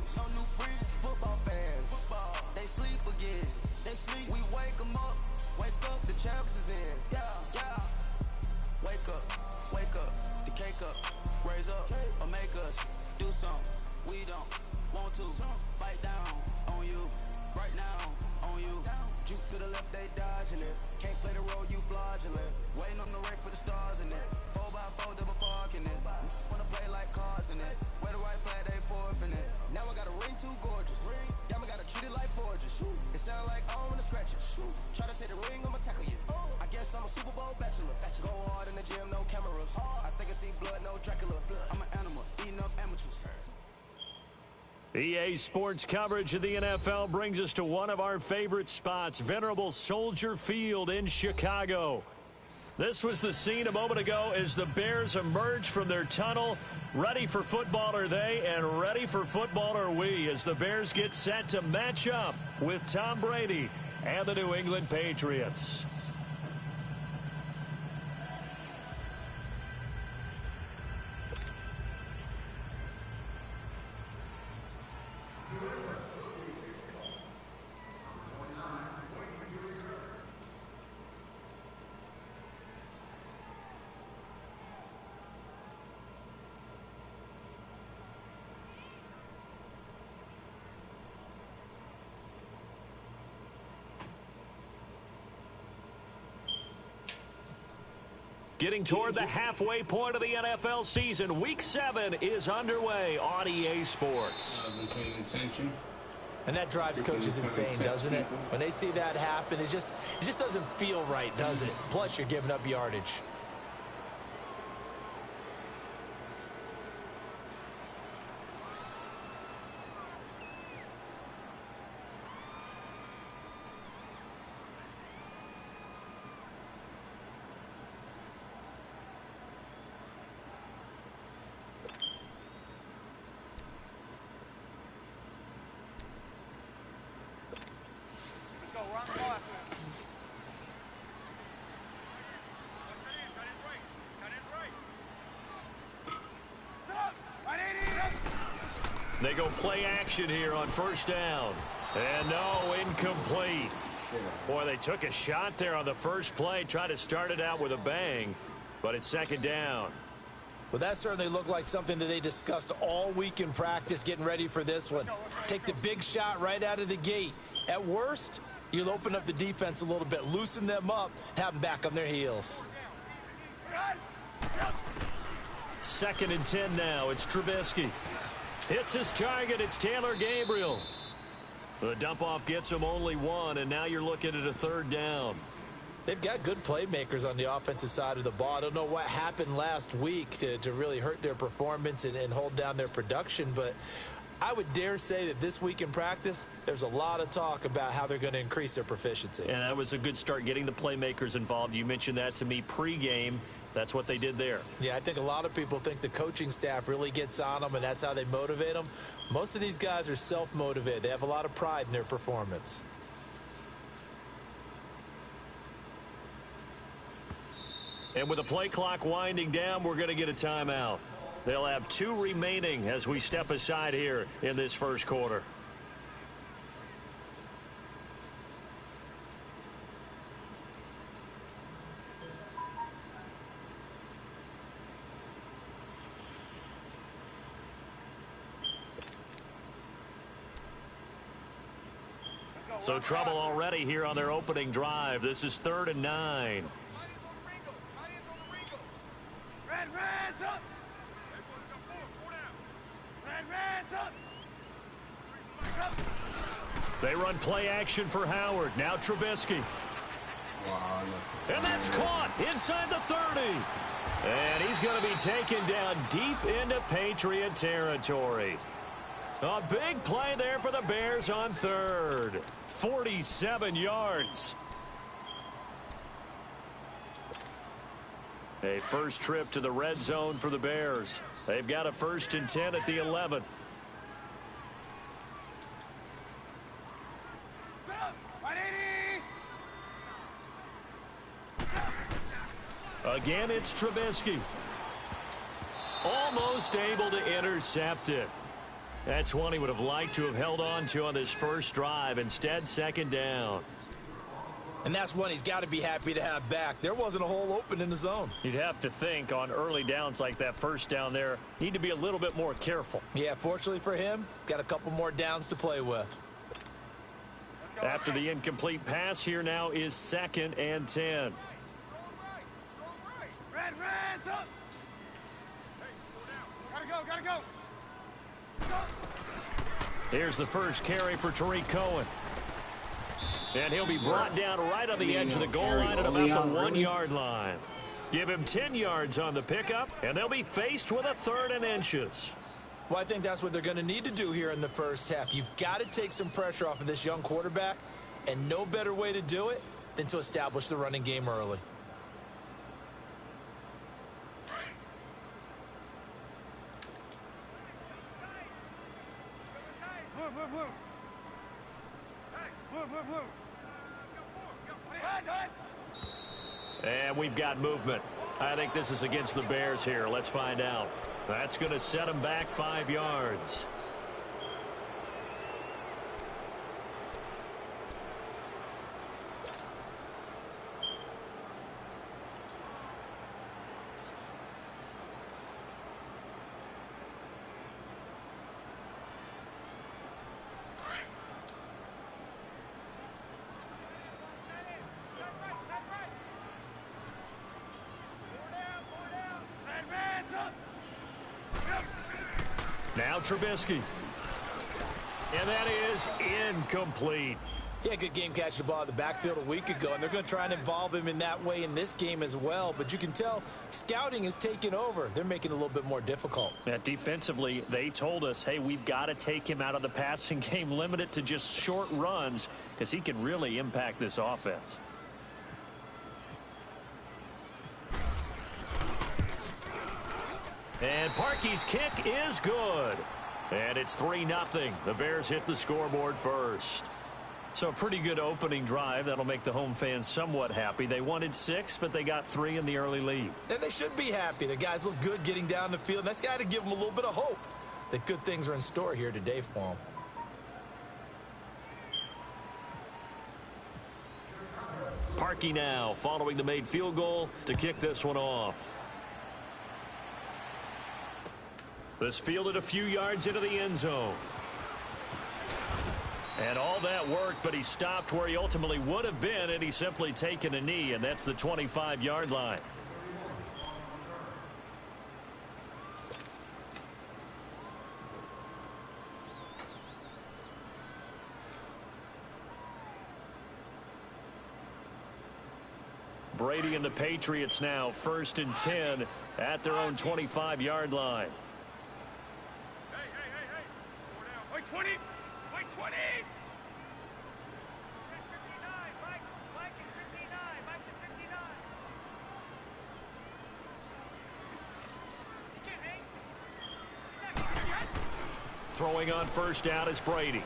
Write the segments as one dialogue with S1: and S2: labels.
S1: fans. No new free football fans. They sleep again. They sleep. We wake them up. Wake up, the champs is in. Yeah, yeah. Wake up, the cake up. Raise up, or make us do something. We don't want to bite down on you. Right now, on you. Juke to the left, they dodging it. Can't play the role, you fraudulent. Waiting on the race for the stars in it. 4x4 double parking it. Wanna play like cars in it. Wear the white flag, they forfeiting it. Now I got a ring too gorgeous. Damn, I gotta treat it like forges. It sound like I wanna scratch it. Try to take the ring, I'ma tackle you. I guess I'm a Super Bowl bachelor. Go hard in the gym, no cameras. I think I see blood, no Dracula. I'm an animal, eating up amateurs.
S2: EA Sports coverage of the NFL brings us to one of our favorite spots, venerable Soldier Field in Chicago. This was the scene a moment ago as the Bears emerged from their tunnel. Ready for football are they, and ready for football are we, as the Bears get set to match up with Tom Brady and the New England Patriots. Getting toward the halfway point of the NFL season, Week 7 is underway on EA Sports.
S3: And that drives coaches insane, doesn't it? When they see that happen, it just doesn't feel right, does it? Plus, you're giving up yardage.
S2: They go play action here on first down. And no, incomplete. Boy, they took a shot there on the first play, tried to start it out with a bang, but it's second down.
S3: Well, that certainly looked like something that they discussed all week in practice, getting ready for this one. Take the big shot right out of the gate. At worst, you'll open up the defense a little bit, loosen them up, have them back on their heels.
S2: Second and 10 now. It's Trubisky. Hits his target. It's Taylor Gabriel. The dump-off gets him only one, and now you're looking at a third down.
S3: They've got good playmakers on the offensive side of the ball. I don't know what happened last week to really hurt their performance and hold down their production, but I would dare say that this week in practice, there's a lot of talk about how they're going to increase their proficiency.
S2: And that was a good start, getting the playmakers involved. You mentioned that to me pregame. That's what they did there.
S3: Yeah, I think a lot of people think the coaching staff really gets on them, and that's how they motivate them. Most of these guys are self-motivated. They have a lot of pride in their performance.
S2: And with the play clock winding down, we're going to get a timeout. They'll have 2 remaining as we step aside here in this first quarter. So trouble already here on their opening drive. This is 3rd and 9.
S4: Red's up. Red's up.
S2: They run play action for Howard. Now Trubisky. And that's caught inside the 30. And he's going to be taken down deep into Patriot territory. A big play there for the Bears on 3rd. 47 yards. A first trip to the red zone for the Bears. They've got a 1st and 10 at the 11. Again, it's Trubisky. Almost able to intercept it. That's one he would have liked to have held on to on this first drive. Instead, second down.
S3: And that's one he's got to be happy to have back. There wasn't a hole open in the zone.
S2: You'd have to think on early downs like that first down there, need to be a little bit more careful.
S3: Yeah, fortunately for him, got a couple more downs to play with.
S2: After the incomplete pass, here now is 2nd and 10.
S4: Red, red's up. Hey, gotta go.
S2: Here's the first carry for Tariq Cohen. And he'll be brought down right on the edge of the goal line at about the 1-yard line. Give him 10 yards on the pickup, and they'll be faced with a 3rd and inches.
S3: Well, I think that's what they're going to need to do here in the first half. You've got to take some pressure off of this young quarterback, and no better way to do it than to establish the running game early.
S4: Blue. Hey, blue.
S2: And we've got movement. I think this is against the Bears here. Let's find out. That's going to set them back 5 yards. Now Trubisky. And that is incomplete.
S3: Yeah, good game catching the ball in the backfield a week ago, and they're going to try and involve him in that way in this game as well. But you can tell scouting is taking over. They're making it a little bit more difficult.
S2: Yeah, defensively, they told us, hey, we've got to take him out of the passing game, limit it to just short runs, because he can really impact this offense. And Parkey's kick is good. And it's 3-0. The Bears hit the scoreboard first. So a pretty good opening drive. That'll make the home fans somewhat happy. They wanted 6, but they got 3 in the early lead.
S3: And they should be happy. The guys look good getting down the field. And that's got to give them a little bit of hope that good things are in store here today for them.
S2: Parkey now following the made field goal to kick this one off. This fielded a few yards into the end zone. And all that worked, but he stopped where he ultimately would have been, and he's simply taken a knee, and that's the 25-yard line. Brady and the Patriots now 1st and 10 at their own 25-yard line.
S4: Hey. Wait 20. Wait 20. Check 59. Mike is 59. Mike is 59. He can't hang.
S2: Throwing on first down is Brady.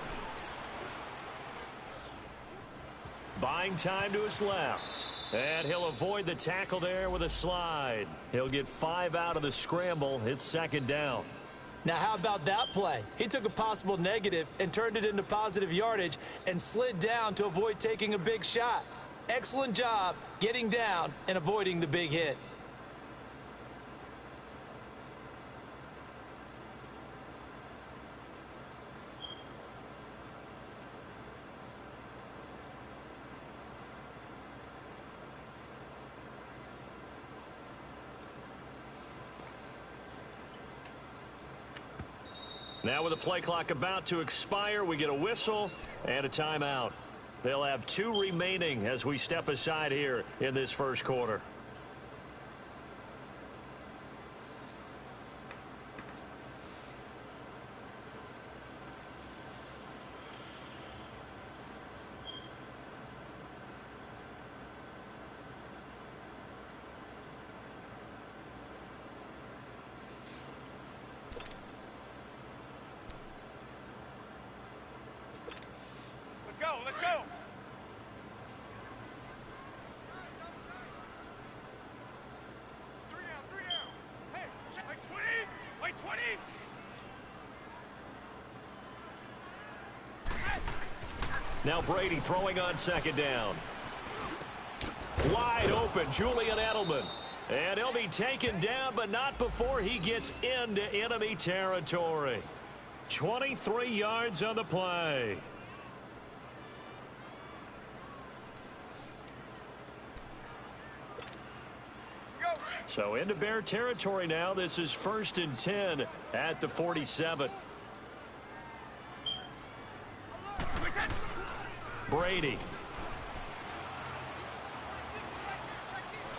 S2: Buying time to his left. And he'll avoid the tackle there with a slide. He'll get 5 out of the scramble. It's 2nd down.
S3: Now, how about that play? He took a possible negative and turned it into positive yardage and slid down to avoid taking a big shot. Excellent job getting down and avoiding the big hit.
S2: Now with the play clock about to expire, we get a whistle and a timeout. They'll have 2 remaining as we step aside here in this first quarter.
S4: Let's go. Three down. Hey, check. Wait 20. Wait 20.
S2: Now Brady throwing on second down. Wide open, Julian Edelman. And he'll be taken down, but not before he gets into enemy territory. 23 yards on the play. So into Bear territory now. This is 1st and 10 at the 47. Brady.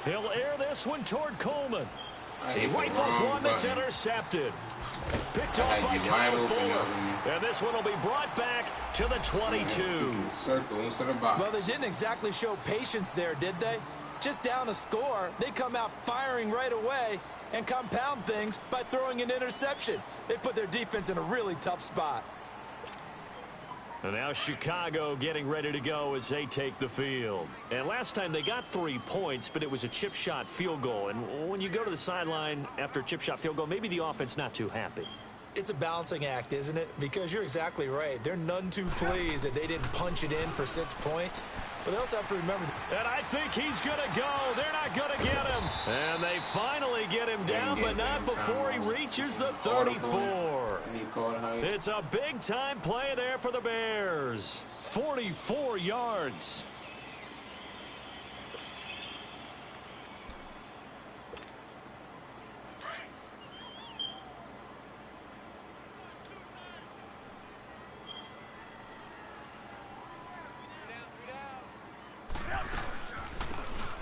S2: He'll air this one toward Coleman. He rifles one that's intercepted. Picked off by Kyle Fuller. And this one will be brought back to the 22.
S5: Circle instead of box.
S3: Well, they didn't exactly show patience there, did they? Just down a score, they come out firing right away and compound things by throwing an interception. They put their defense in a really tough spot.
S2: And now Chicago getting ready to go as they take the field. And last time they got 3 points, but it was a chip shot field goal. And when you go to the sideline after a chip shot field goal, maybe the offense not too happy.
S3: It's a balancing act, isn't it? Because you're exactly right. They're none too pleased that they didn't punch it in for 6 points. But they also have to remember.
S2: And I think he's going to go. They're not going to get him. And they finally get him down, but not before he reaches the 34. It's a big-time play there for the Bears. 44 yards.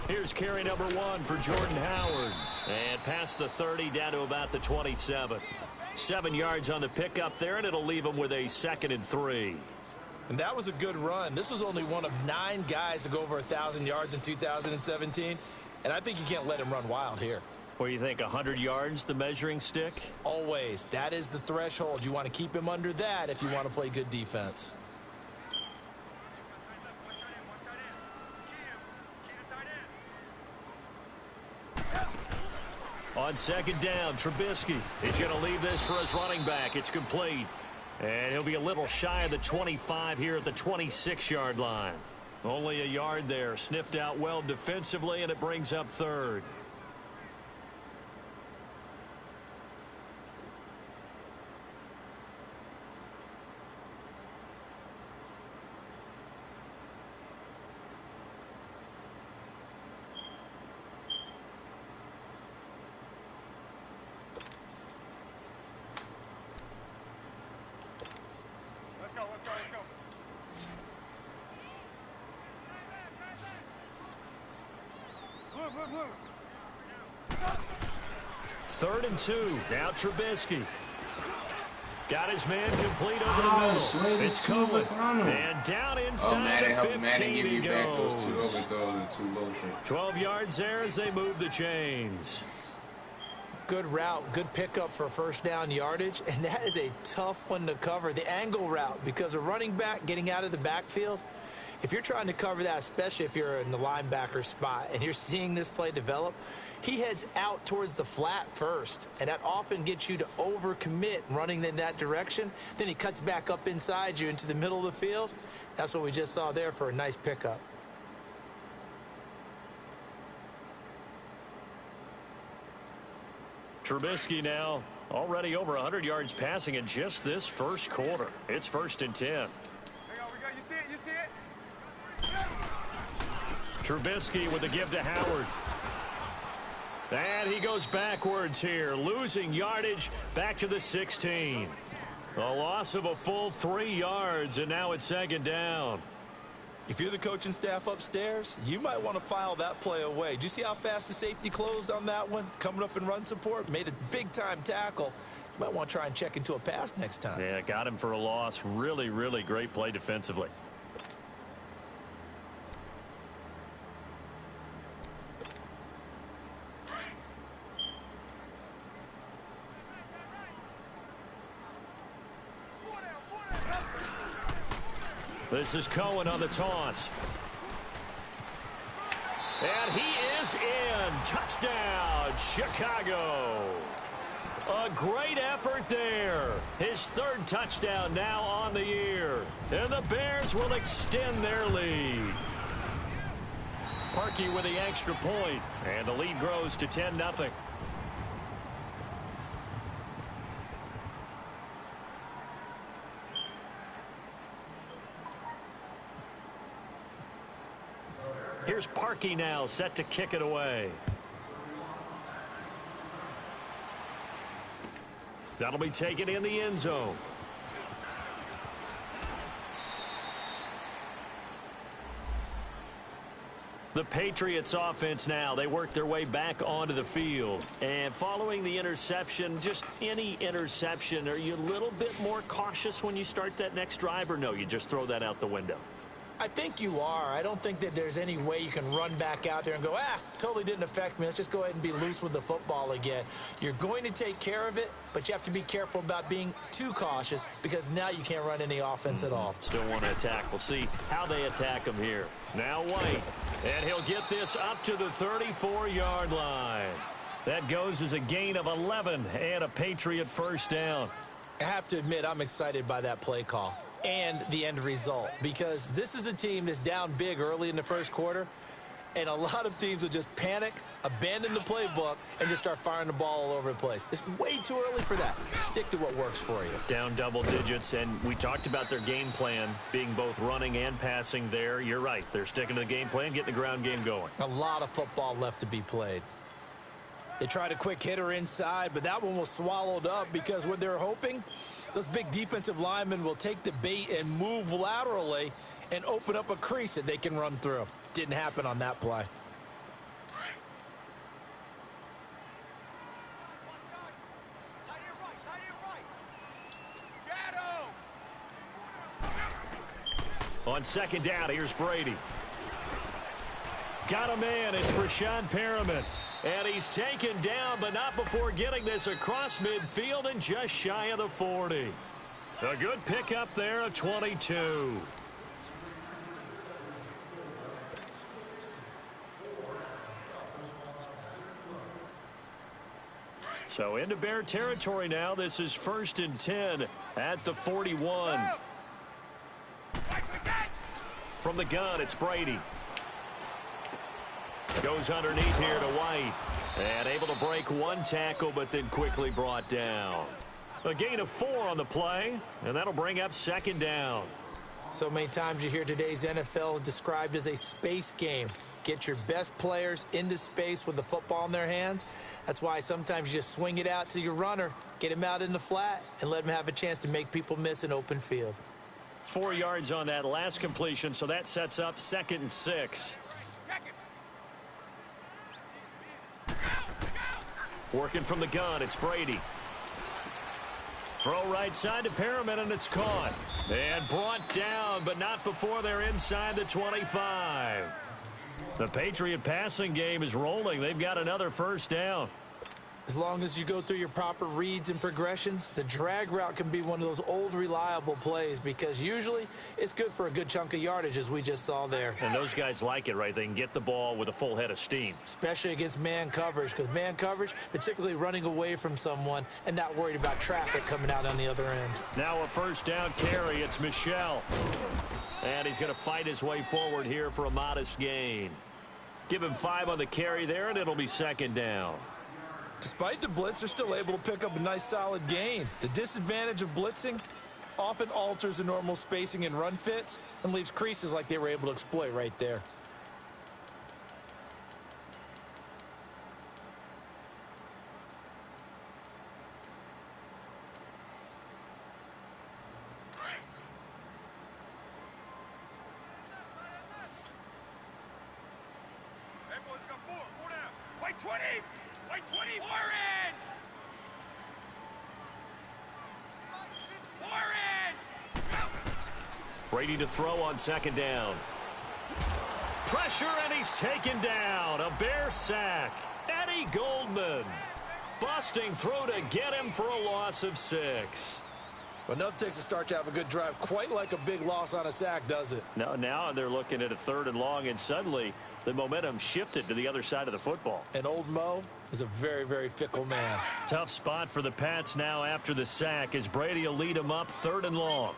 S2: Here's carry number 1 for Jordan Howard. And past the 30 down to about the 27. 7 yards on the pickup there, and it'll leave him with a 2nd and 3.
S3: And that was a good run. This was only one of 9 guys to go over 1,000 yards in 2017. And I think you can't let him run wild here.
S2: What do you think, 100 yards, the measuring stick?
S3: Always. That is the threshold. You want to keep him under that if you want to play good defense.
S2: On second down, Trubisky. He's going to leave this for his running back. It's complete. And he'll be a little shy of the 25 here at the 26-yard line. Only a yard there. Sniffed out well defensively, and it brings up 3rd. Third and 2. Now Trubisky. Got his man complete over the middle. It's Coleman. And down inside the 15 he goes. 12 yards there as they move the chains.
S3: Good route, good pickup for first down yardage, and that is a tough one to cover. The angle route, because a running back getting out of the backfield, if you're trying to cover that, especially if you're in the linebacker spot and you're seeing this play develop, he heads out towards the flat first, and that often gets you to overcommit running in that direction. Then he cuts back up inside you into the middle of the field. That's what we just saw there for a nice pickup.
S2: Trubisky now already over 100 yards passing in just this first quarter. It's 1st and 10.
S4: You see it? You see it?
S2: Trubisky with the give to Howard. And he goes backwards here, losing yardage back to the 16. A loss of a full 3 yards, and now it's 2nd down.
S3: If you're the coaching staff upstairs, you might want to file that play away. Do you see how fast the safety closed on that one? Coming up in run support, made a big-time tackle. You might want to try and check into a pass next time.
S2: Yeah, got him for a loss. Really, really great play defensively. This is Cohen on the toss. And he is in. Touchdown, Chicago. A great effort there. His third touchdown now on the year. And the Bears will extend their lead. Parkey with the extra point, and the lead grows to 10-0. Here's Parkey now, set to kick it away. That'll be taken in the end zone. The Patriots offense now, they work their way back onto the field. And following the interception, just any interception, are you a little bit more cautious when you start that next drive, or no, you just throw that out the window?
S3: I think you are. I don't think that there's any way you can run back out there and go, totally didn't affect me. Let's just go ahead and be loose with the football again. You're going to take care of it, but you have to be careful about being too cautious because now you can't run any offense at all.
S2: Still want to attack. We'll see how they attack him here. Now White, and he'll get this up to the 34-yard line. That goes as a gain of 11 and a Patriot first down.
S3: I have to admit, I'm excited by that play call and the end result, because this is a team that's down big early in the first quarter, and a lot of teams will just panic, abandon the playbook, and just start firing the ball all over the place. It's way too early for that. Stick to what works for you.
S2: Down double digits, and we talked about their game plan being both running and passing there. You're right. They're sticking to the game plan, getting the ground game going.
S3: A lot of football left to be played. They tried a quick hitter inside, but that one was swallowed up because what they're hoping, those big defensive linemen will take the bait and move laterally and open up a crease that they can run through. Didn't happen on that play.
S2: On second down, here's Brady. Got a man. It's Rashawn Perriman. And he's taken down, but not before getting this across midfield and just shy of the 40. A good pickup there of 22. So into Bear territory now. This is 1st and 10 at the 41. From the gun, it's Brady. Goes underneath here to White. And able to break one tackle, but then quickly brought down. A gain of 4 on the play, and that'll bring up second down.
S3: So many times you hear today's NFL described as a space game. Get your best players into space with the football in their hands. That's why sometimes you just swing it out to your runner, get him out in the flat, and let him have a chance to make people miss an open field.
S2: 4 yards on that last completion, so that sets up 2nd and 6. Working from the gun, it's Brady. Throw right side to Perriman, and it's caught. And brought down, but not before they're inside the 25. The Patriot passing game is rolling. They've got another first down.
S3: As long as you go through your proper reads and progressions, the drag route can be one of those old reliable plays because usually it's good for a good chunk of yardage, as we just saw there.
S2: And those guys like it, right? They can get the ball with a full head of steam.
S3: Especially against man coverage, because man coverage, they're typically running away from someone and not worried about traffic coming out on the other end.
S2: Now a first down carry. It's Michel. And he's going to fight his way forward here for a modest gain. Give him 5 on the carry there, and it'll be second down.
S3: Despite the blitz, they're still able to pick up a nice solid gain. The disadvantage of blitzing often alters the normal spacing and run fits and leaves creases like they were able to exploit right there.
S4: White 20! White 20! Orange! Orange!
S2: Brady to throw on second down. Pressure, and he's taken down. A Bear sack. Eddie Goldman busting through to get him for a loss of 6.
S3: Well, enough takes a start to have a good drive. Quite like a big loss on a sack, does it?
S2: Now they're looking at a 3rd and long, and suddenly the momentum shifted to the other side of the football.
S3: And old Mo, is a very, very fickle man.
S2: Tough spot for the Pats now after the sack as Brady will lead them up 3rd and long.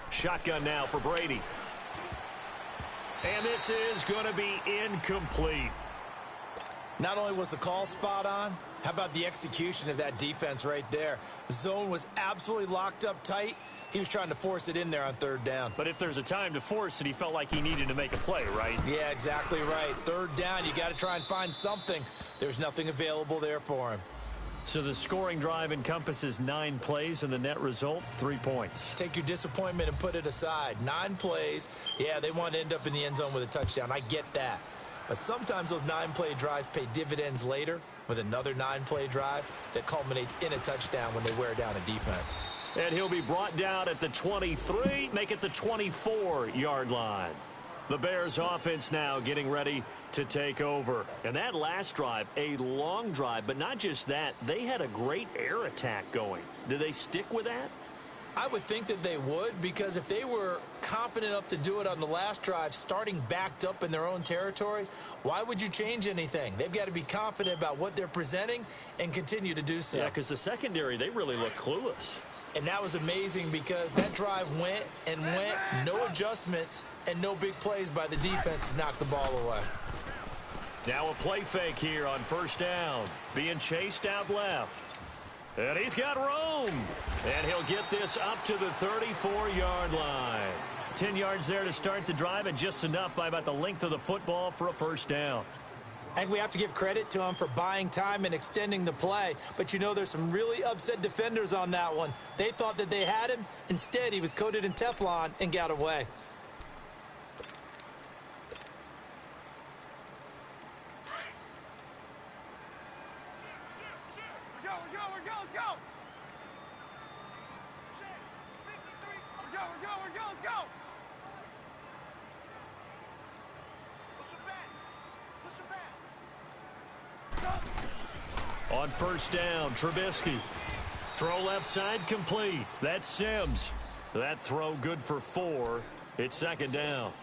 S2: Shotgun now for Brady. And this is going to be incomplete.
S3: Not only was the call spot on, how about the execution of that defense right there? The zone was absolutely locked up tight. He was trying to force it in there on 3rd down.
S2: But if there's a time to force it, he felt like he needed to make a play, right?
S3: Yeah, exactly right. 3rd down, you got to try and find something. There's nothing available there for him.
S2: So the scoring drive encompasses 9 plays, and the net result, 3 points.
S3: Take your disappointment and put it aside. 9 plays. Yeah, they want to end up in the end zone with a touchdown. I get that. But sometimes those 9-play drives pay dividends later with another 9-play drive that culminates in a touchdown when they wear down a defense.
S2: And he'll be brought down at the 23, make it the 24-yard line. The Bears offense now getting ready to take over. And that last drive, a long drive, but not just that, they had a great air attack going. Do they stick with that?
S3: I would think that they would, because if they were confident enough to do it on the last drive, starting backed up in their own territory, why would you change anything? They've got to be confident about what they're presenting and continue to do so.
S2: Yeah, because the secondary, they really look clueless.
S3: And that was amazing because that drive went and went, no adjustments and no big plays by the defense to knock the ball away.
S2: Now a play fake here on 1st down, being chased out left. And he's got room. And he'll get this up to the 34-yard line. 10 yards there to start the drive, and just enough by about the length of the football for a 1st down.
S3: I think we have to give credit to him for buying time and extending the play. But, you know, there's some really upset defenders on that one. They thought that they had him. Instead, he was coated in Teflon and got away.
S2: On 1st down, Trubisky. Throw left side complete. That's Sims. That throw good for 4. It's 2nd down.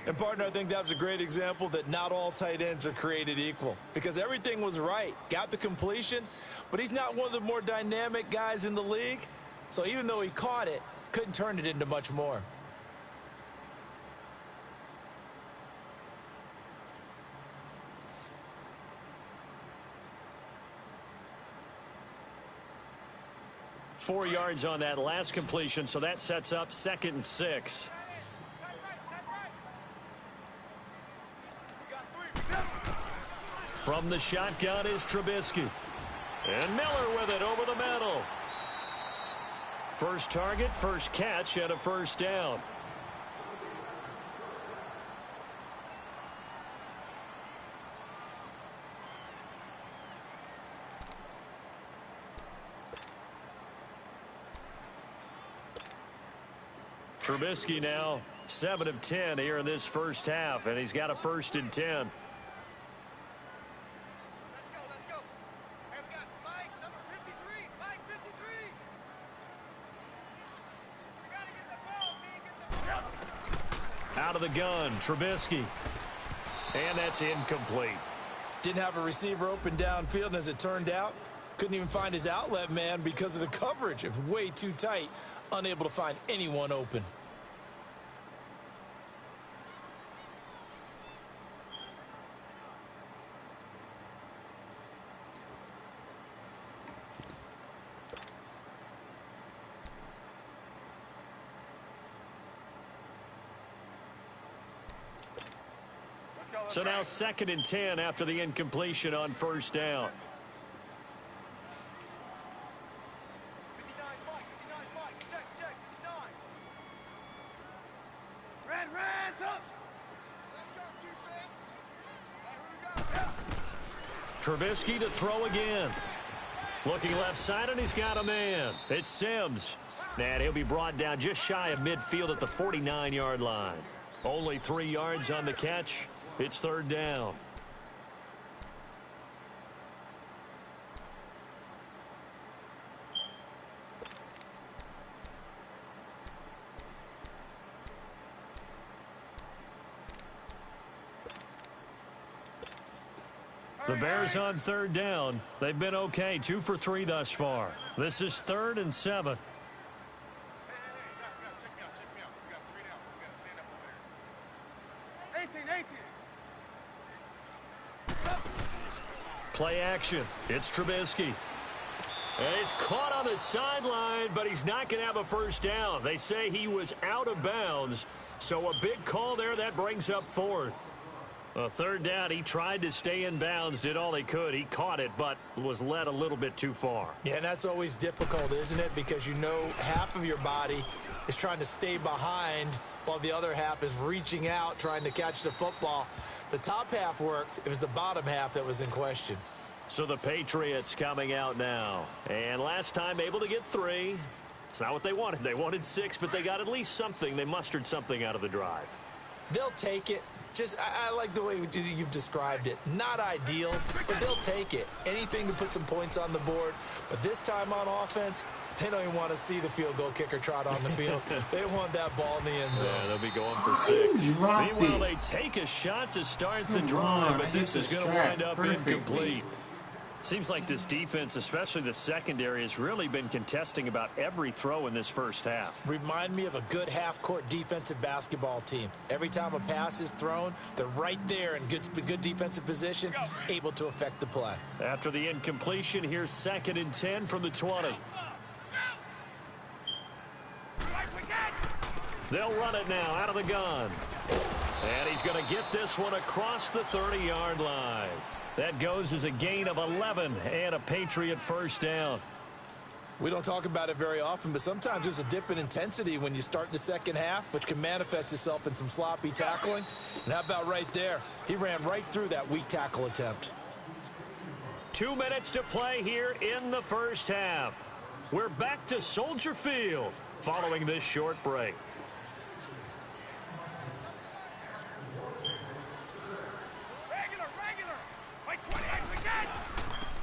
S3: And, partner, I think that was a great example that not all tight ends are created equal, because everything was right. Got the completion, but he's not one of the more dynamic guys in the league. So even though he caught it, couldn't turn it into much more.
S2: Four yards on that last completion, so that sets up 2nd and 6. From the shotgun is Trubisky. And Miller with it over the middle. First target, first catch, and a 1st down. Trubisky now 7 of 10 here in this 1st half, and he's got a 1st and 10.
S4: Let's go. Hey, we got Mike, number 53. Mike, 53. We got to get the ball, D.
S2: Out of the gun, Trubisky. And that's incomplete.
S3: Didn't have a receiver open downfield, and as it turned out, couldn't even find his outlet man because of the coverage. It was way too tight. Unable to find anyone open.
S2: So now 2nd and 10 after the incompletion on 1st down.
S4: 59, Mike. Check, 59. Red, up. Let's go, defense. Here we go.
S2: Trubisky to throw again. Looking left side, and he's got a man. It's Sims. And he'll be brought down just shy of midfield at the 49-yard line. Only 3 yards on the catch. It's 3rd down. The Bears on third down. They've been okay, 2 for 3 thus far. This is 3rd and 7.
S4: Check me out. We got 3 down. We got to stand up over there. 18.
S2: Play action. It's Trubisky. And he's caught on the sideline, but he's not going to have a first down. They say he was out of bounds, so a big call there. That brings up 4th. A 3rd down, he tried to stay in bounds, did all he could. He caught it, but was led a little bit too far.
S3: Yeah, and that's always difficult, isn't it? Because you know half of your body is trying to stay behind while the other half is reaching out, trying to catch the football. The top half worked. It was the bottom half that was in question.
S2: So the Patriots coming out now. And last time able to get 3. It's not what they wanted. They wanted 6, but they got at least something. They mustered something out of the drive.
S3: They'll take it. I like the way you've described it. Not ideal, but they'll take it. Anything to put some points on the board. But this time on offense, they don't even want to see the field goal kicker trot on the field. They want that ball in the end zone.
S2: Yeah, they'll be going for 6. Meanwhile, they take a shot to start the drive, but this is going to wind up incomplete. Seems like this defense, especially the secondary, has really been contesting about every throw in this first half.
S3: Remind me of a good half-court defensive basketball team. Every time a pass is thrown, they're right there in good defensive position, able to affect the play.
S2: After the incompletion, here's 2nd and 10 from the 20. They'll run it now out of the gun. And he's going to get this one across the 30-yard line. That goes as a gain of 11 and a Patriot first down.
S3: We don't talk about it very often, but sometimes there's a dip in intensity when you start the second half, which can manifest itself in some sloppy tackling. And how about right there? He ran right through that weak tackle attempt.
S2: 2 minutes to play here in the first half. We're back to Soldier Field following this short break.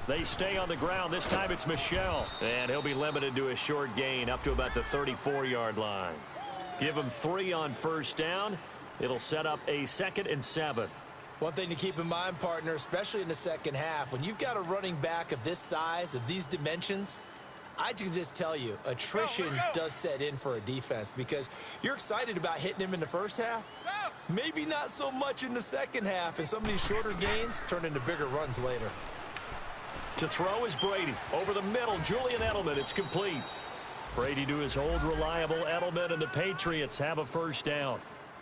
S2: They stay on the ground. This time it's Michel. And he'll be limited to a short gain up to about the 34-yard line. Give him 3 on first down. It'll set up a 2nd and 7.
S3: One thing to keep in mind, partner, especially in the second half, when you've got a running back of this size, of these dimensions, I can just tell you, attrition does set in for a defense because you're excited about hitting him in the first half. Maybe not so much in the second half, and some of these shorter gains turn into bigger runs later.
S2: To throw is Brady. Over the middle, Julian Edelman. It's complete. Brady to his old reliable Edelman, and the Patriots have a first down.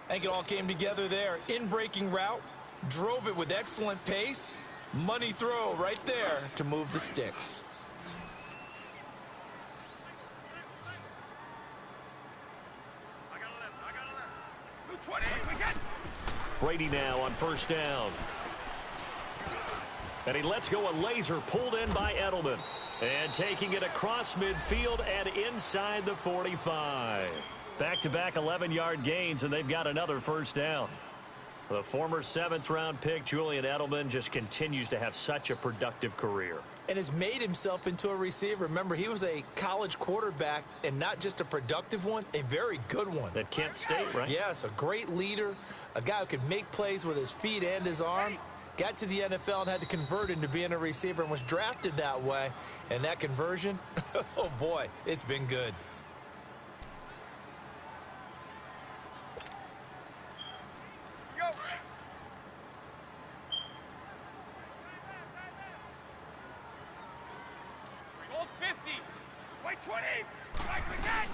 S3: I think it all came together there. In-breaking route, drove it with excellent pace. Money throw right there to move the sticks.
S4: I got 11. 20. We got.
S2: Brady now on first down. And he lets go a laser pulled in by Edelman. And taking it across midfield and inside the 45. Back-to-back 11-yard gains, and they've got another first down. The former 7th-round pick, Julian Edelman, just continues to have such a productive career.
S3: And has made himself into a receiver. Remember, he was a college quarterback, and not just a productive one, a very good one.
S2: At Kent State, right?
S3: Yes, a great leader, a guy who could make plays with his feet and his arm. Got to the NFL and had to convert into being a receiver and was drafted that way. And that conversion, oh boy, it's been good.
S4: Go. Old 50. Wait, 20. Right, we got.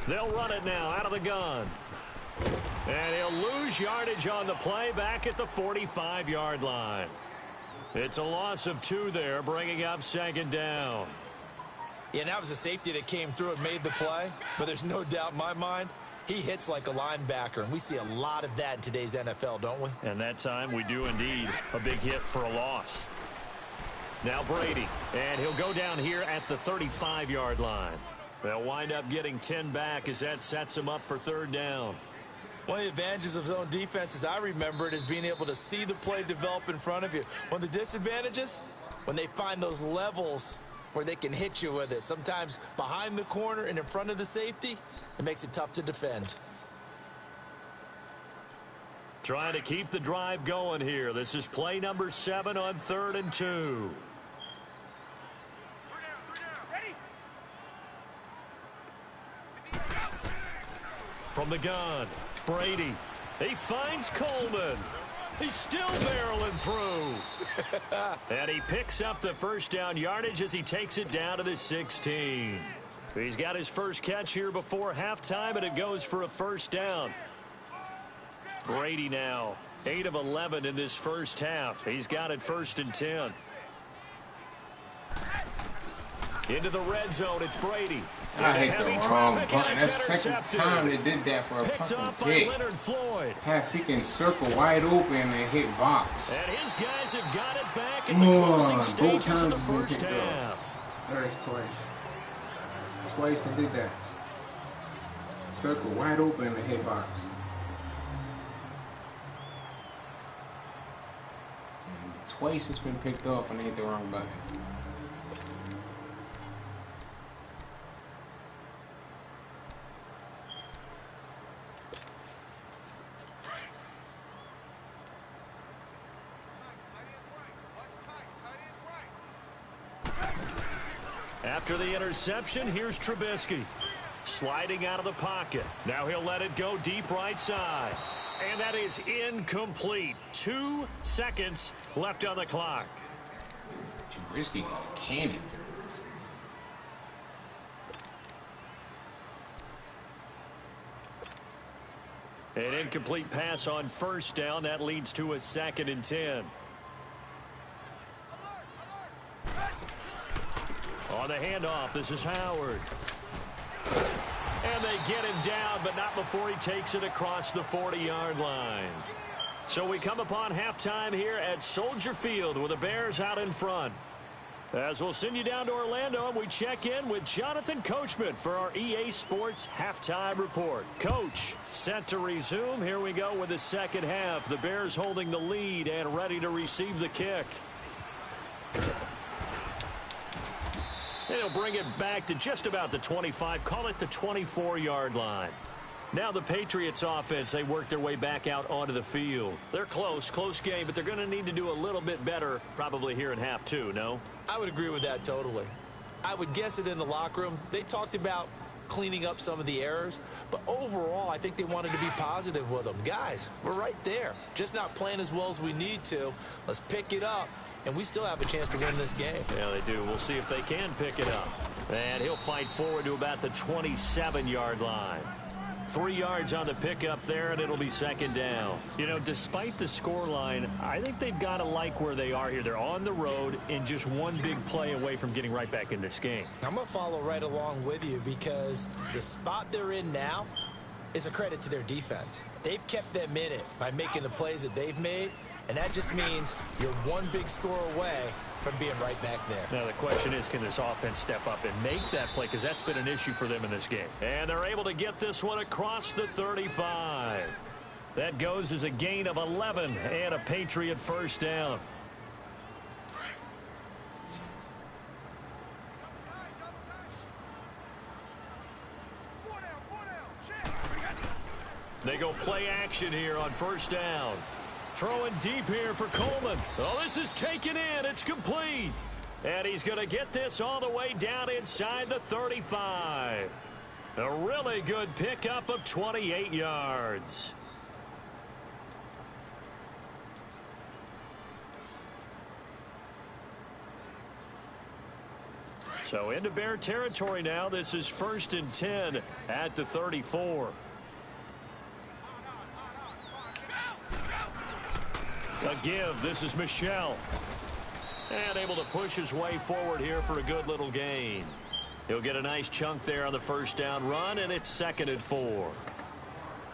S2: They'll run it now out of the gun. And he'll lose yardage on the play back at the 45-yard line. It's a loss of 2 there, bringing up 2nd down.
S3: Yeah, that was a safety that came through and made the play. But there's no doubt in my mind, he hits like a linebacker. And we see a lot of that in today's NFL, don't we?
S2: And that time we do indeed. A big hit for a loss. Now Brady. And he'll go down here at the 35-yard line. They'll wind up getting 10 back as that sets him up for 3rd down.
S3: One of the advantages of zone defense, as I remember it, is being able to see the play develop in front of you. One of the disadvantages, when they find those levels where they can hit you with it. Sometimes behind the corner and in front of the safety, it makes it tough to defend.
S2: Trying to keep the drive going here. This is play number 7 on 3rd and 2. From the gun, Brady. He finds Coleman. He's still barreling through. And he picks up the first down yardage as he takes it down to the 16. He's got his first catch here before halftime, and it goes for a first down. Brady now, 8 of 11 in this first half. He's got it 1st and 10. Into the red zone, it's Brady.
S5: I hit the wrong button. That's the second time they did that for a fucking pick. Had freaking circle wide open and hit box.
S2: And his guys have got it back in the closing stages of the first half.
S5: There's twice they did that. Circle wide open and hit box. And twice it's been picked off and they hit the wrong button.
S2: After the interception, here's Trubisky. Sliding out of the pocket. Now he'll let it go deep right side. And that is incomplete. 2 seconds left on the clock.
S5: Trubisky got a cannon.
S2: An incomplete pass on first down. That leads to a 2nd and 10. On the handoff, this is Howard. And they get him down, but not before he takes it across the 40-yard line. So we come upon halftime here at Soldier Field with the Bears out in front. As we'll send you down to Orlando, and we check in with Jonathan Coachman for our EA Sports Halftime Report. Coach, set to resume. Here we go with the second half. The Bears holding the lead and ready to receive the kick. And he'll bring it back to just about the 25, call it the 24-yard line. Now the Patriots offense, they work their way back out onto the field. They're close game, but they're going to need to do a little bit better probably here in half 2, no?
S3: I would agree with that totally. I would guess it in the locker room. They talked about cleaning up some of the errors, but overall I think they wanted to be positive with them. Guys, we're right there. Just not playing as well as we need to. Let's pick it up, and we still have a chance to win this game.
S2: Yeah, they do. We'll see if they can pick it up. And he'll fight forward to about the 27-yard line. 3 yards on the pickup there, and it'll be second down. You know, despite the scoreline, I think they've got to like where they are here. They're on the road and just one big play away from getting right back in this game.
S3: I'm going to follow right along with you because the spot they're in now is a credit to their defense. They've kept them in it by making the plays that they've made, and that just means you're one big score away from being right back there.
S2: Now the question is, can this offense step up and make that play, because that's been an issue for them in this game. And they're able to get this one across the 35. That goes as a gain of 11 and a Patriot first down. They go play action here on first down. Throwing deep here for Coleman. Oh, this is taken in. It's complete. And he's going to get this all the way down inside the 35. A really good pickup of 28 yards. So into Bear territory now. This is 1st and 10 at the 34. A give. This is Michelle. And able to push his way forward here for a good little gain. He'll get a nice chunk there on the first down run, and it's 2nd and 4.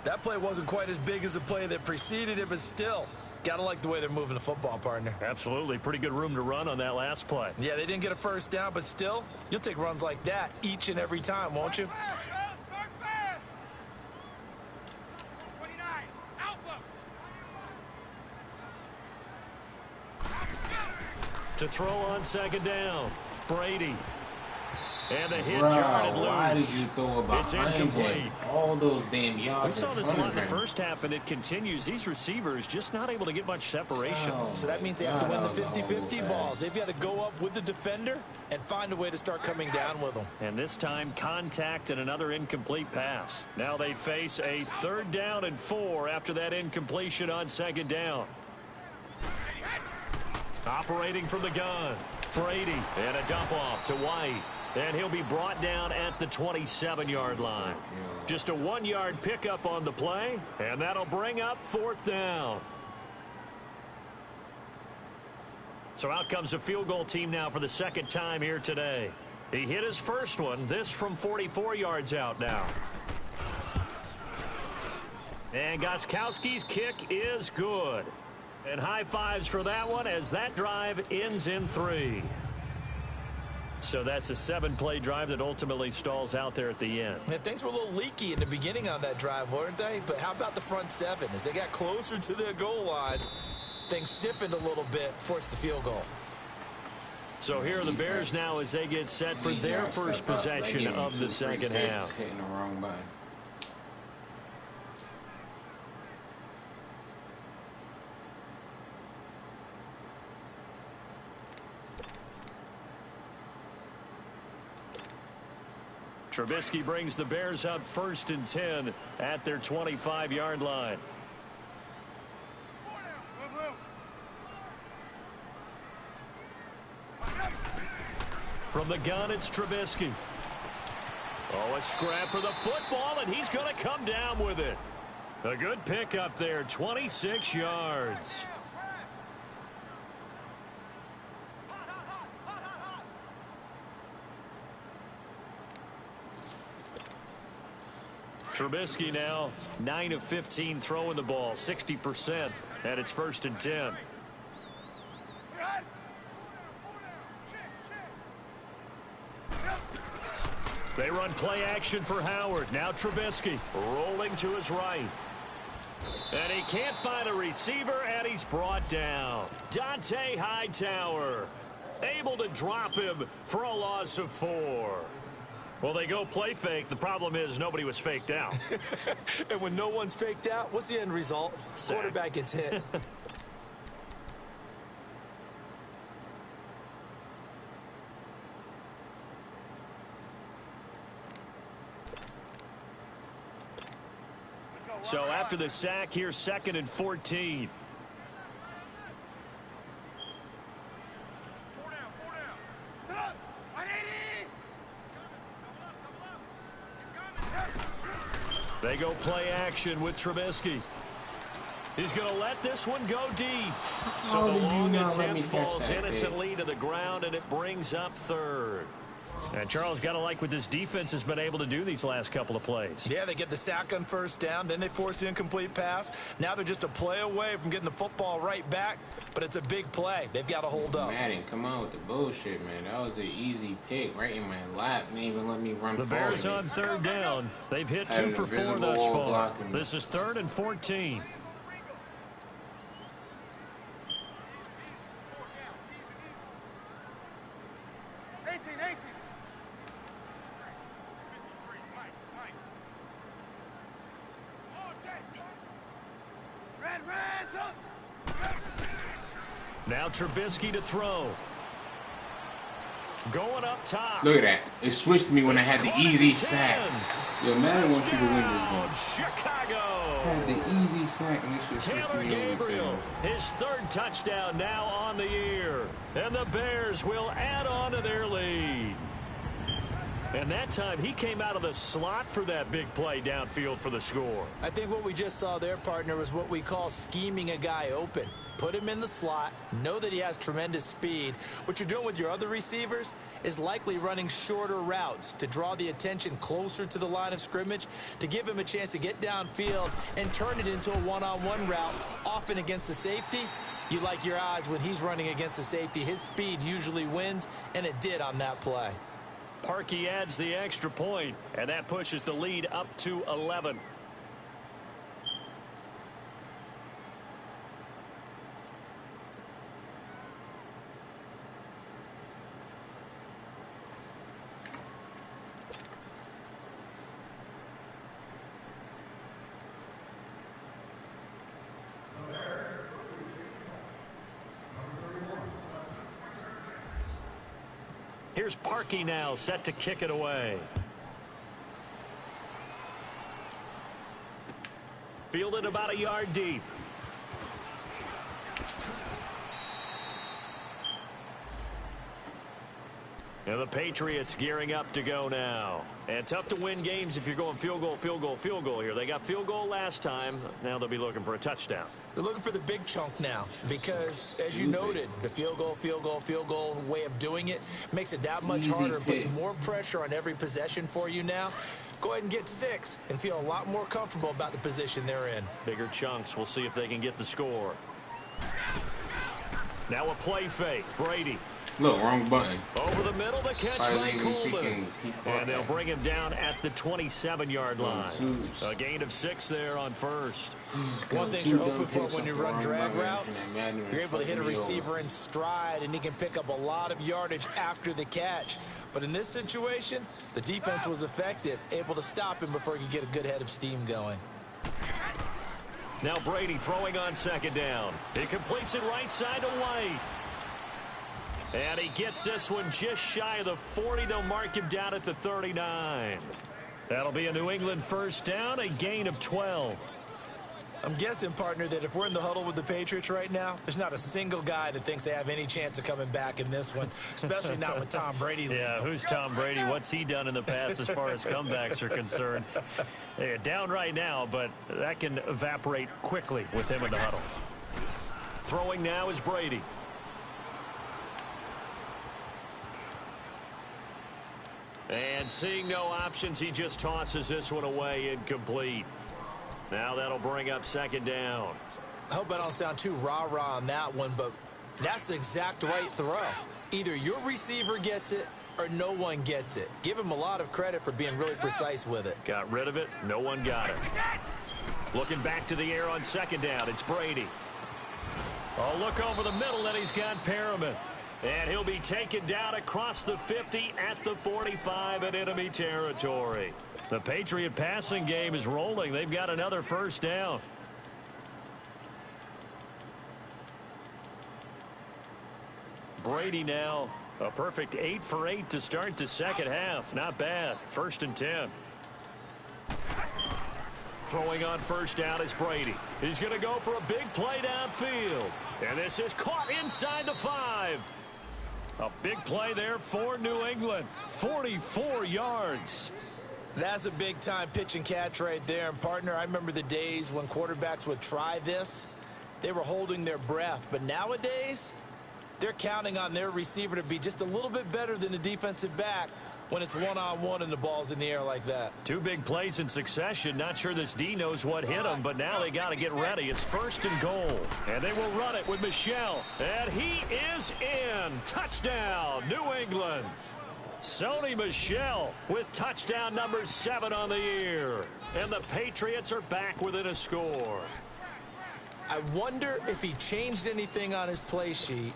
S3: That play wasn't quite as big as the play that preceded it, but still, gotta like the way they're moving the football, partner.
S2: Absolutely. Pretty good room to run on that last play.
S3: Yeah, they didn't get a first down, but still, you'll take runs like that each and every time, won't you? To throw on second down, Brady.
S2: And the hit
S5: Bro,
S2: jarred loose.
S5: why did you throw it
S2: It's
S5: behind
S2: incomplete.
S5: him? All those damn yards
S2: We saw
S5: in
S2: this a
S5: front
S2: lot
S5: of
S2: in the
S5: him.
S2: first half, and it continues. These receivers just not able to get much separation.
S5: Oh,
S3: So that means they have to win the 50-50 balls. They've got to go up with the defender and find a way to start coming down with them.
S2: And this time, contact and another incomplete pass. Now they face a 3rd down and 4 after that incompletion on 2nd down. Operating from the gun, Brady, and a dump off to White. And he'll be brought down at the 27-yard line. Just a 1-yard pickup on the play, and that'll bring up 4th down. So out comes a field goal team now for the 2nd time here today. He hit his first one, this from 44 yards out now. And Gostkowski's kick is good. And high fives for that one as that drive ends in 3. So that's a 7-play drive that ultimately stalls out there at the end.
S3: Yeah, things were a little leaky in the beginning on that drive, weren't they? But how about the front 7? As they got closer to the goal line, things stiffened a little bit, forced the field goal.
S2: So here are the Bears now as they get set for their first possession of the 2nd half.
S5: Hitting the wrong button.
S2: Trubisky brings the Bears up 1st and 10 at their 25-yard line. From the gun, it's Trubisky. Oh, a scrap for the football, and he's going to come down with it. A good pickup there, 26 yards. Trubisky now 9 of 15 throwing the ball, 60%, and it's 1st and 10. They run play action for Howard. Now Trubisky rolling to his right. And he can't find a receiver, and he's brought down. Dante Hightower able to drop him for a loss of 4. Well, they go play fake. The problem is nobody was faked out.
S3: And when no one's faked out, what's the end result?
S2: Sack.
S3: Quarterback gets hit.
S2: So after the sack, here's 2nd and 14. They go play action with Trubisky. He's going to let this one go deep. So the long attempt falls innocently to the ground, and it brings up 3rd. And Charles, got to like what this defense has been able to do these last couple of plays.
S3: Yeah, they get the sack on 1st down, then they force the incomplete pass. Now they're just a play away from getting the football right back, but it's a big play. They've got to hold up.
S5: Madden, come on with the bullshit, man. That was an easy pick right in my lap. Didn't even let me run forward.
S2: The Bears on 3rd down. They've hit 2 for 4 thus far. This is 3rd and 14. Now Trubisky to throw. Going up top.
S5: Look at that. It switched me when I had the easy sack. Yo, Madden wants you to win this game.
S2: Chicago.
S5: I had the easy sack and it should
S2: Taylor Gabriel, his 3rd touchdown now on the year. And the Bears will add on to their lead. And that time he came out of the slot for that big play downfield for the score.
S3: I think what we just saw there, partner, was what we call scheming a guy open. Put him in the slot, know that he has tremendous speed. What you're doing with your other receivers is likely running shorter routes to draw the attention closer to the line of scrimmage, to give him a chance to get downfield and turn it into a one-on-one route, often against the safety. You like your odds when he's running against the safety. His speed usually wins, and it did on that play.
S2: Parkey adds the extra point, and that pushes the lead up to 11. Here's Parkey now, set to kick it away. Fielded about a yard deep. And the Patriots gearing up to go now. And tough to win games if you're going field goal, field goal, field goal here. They got field goal last time. Now they'll be looking for a touchdown.
S3: They're looking for the big chunk now because, as you noted, the field goal way of doing it makes it that much harder and puts more pressure on every possession for you now. Go ahead and get 6 and feel a lot more comfortable about the position they're in.
S2: Bigger chunks. We'll see if they can get the score. Now a play fake. Brady.
S5: Look, wrong button.
S2: Over the middle, the catch by Coleman. And they'll bring him down at the 27-yard line. A gain of 6 there on first.
S3: One thing you're hoping for when you run drag routes, you're able to hit a receiver in stride, and he can pick up a lot of yardage after the catch. But in this situation, the defense was effective, able to stop him before he could get a good head of steam going.
S2: Now Brady throwing on second down. He completes it right side to White. And he gets this one just shy of the 40. They'll mark him down at the 39. That'll be a New England first down, a gain of 12.
S3: I'm guessing, partner, that if we're in the huddle with the Patriots right now, there's not a single guy that thinks they have any chance of coming back in this one, especially not with Tom Brady.
S2: Yeah, who's Tom Brady? What's he done in the past as far as comebacks are concerned? They're down right now, but that can evaporate quickly with him in the huddle. Throwing now is Brady. And seeing no options, he just tosses this one away incomplete. Now that'll bring up second down.
S3: I hope I don't sound too rah-rah on that one, but that's the exact right throw. Either your receiver gets it or no one gets it. Give him a lot of credit for being really precise with it.
S2: Got rid of it. No one got it. Looking back to the air on second down. It's Brady. Oh, look over the middle, and he's got Perriman. And he'll be taken down across the 50 at the 45 in enemy territory. The Patriot passing game is rolling. They've got another first down. Brady now, a perfect 8 for 8 to start the second half. Not bad. 1st and 10. Throwing on first down is Brady. He's going to go for a big play downfield. And this is caught inside the 5. A big play there for New England. 44 yards.
S3: That's a big-time pitch and catch right there. And, partner, I remember the days when quarterbacks would try this. They were holding their breath. But nowadays, they're counting on their receiver to be just a little bit better than the defensive back when it's one-on-one and the ball's in the air like that. 2 big plays in succession. Not sure this D knows what hit him, but now they got to get ready. It's 1st and goal.
S2: And they will run it with Michel. And he is in. Touchdown, New England. Sony Michel with touchdown number 7 on the year. And the Patriots are back within a score.
S3: I wonder if he changed anything on his play sheet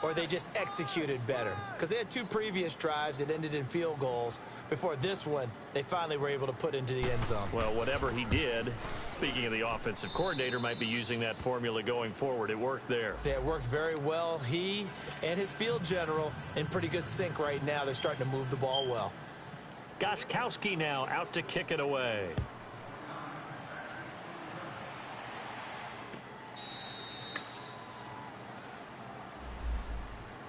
S3: or they just executed better. Because they had 2 previous drives that ended in field goals. Before this one, they finally were able to put into the end zone.
S2: Well, whatever he did, speaking of the offensive coordinator, might be using that formula going forward. It worked there.
S3: Yeah, it worked very well. He and his field general in pretty good sync right now. They're starting to move the ball well.
S2: Gostkowski now out to kick it away.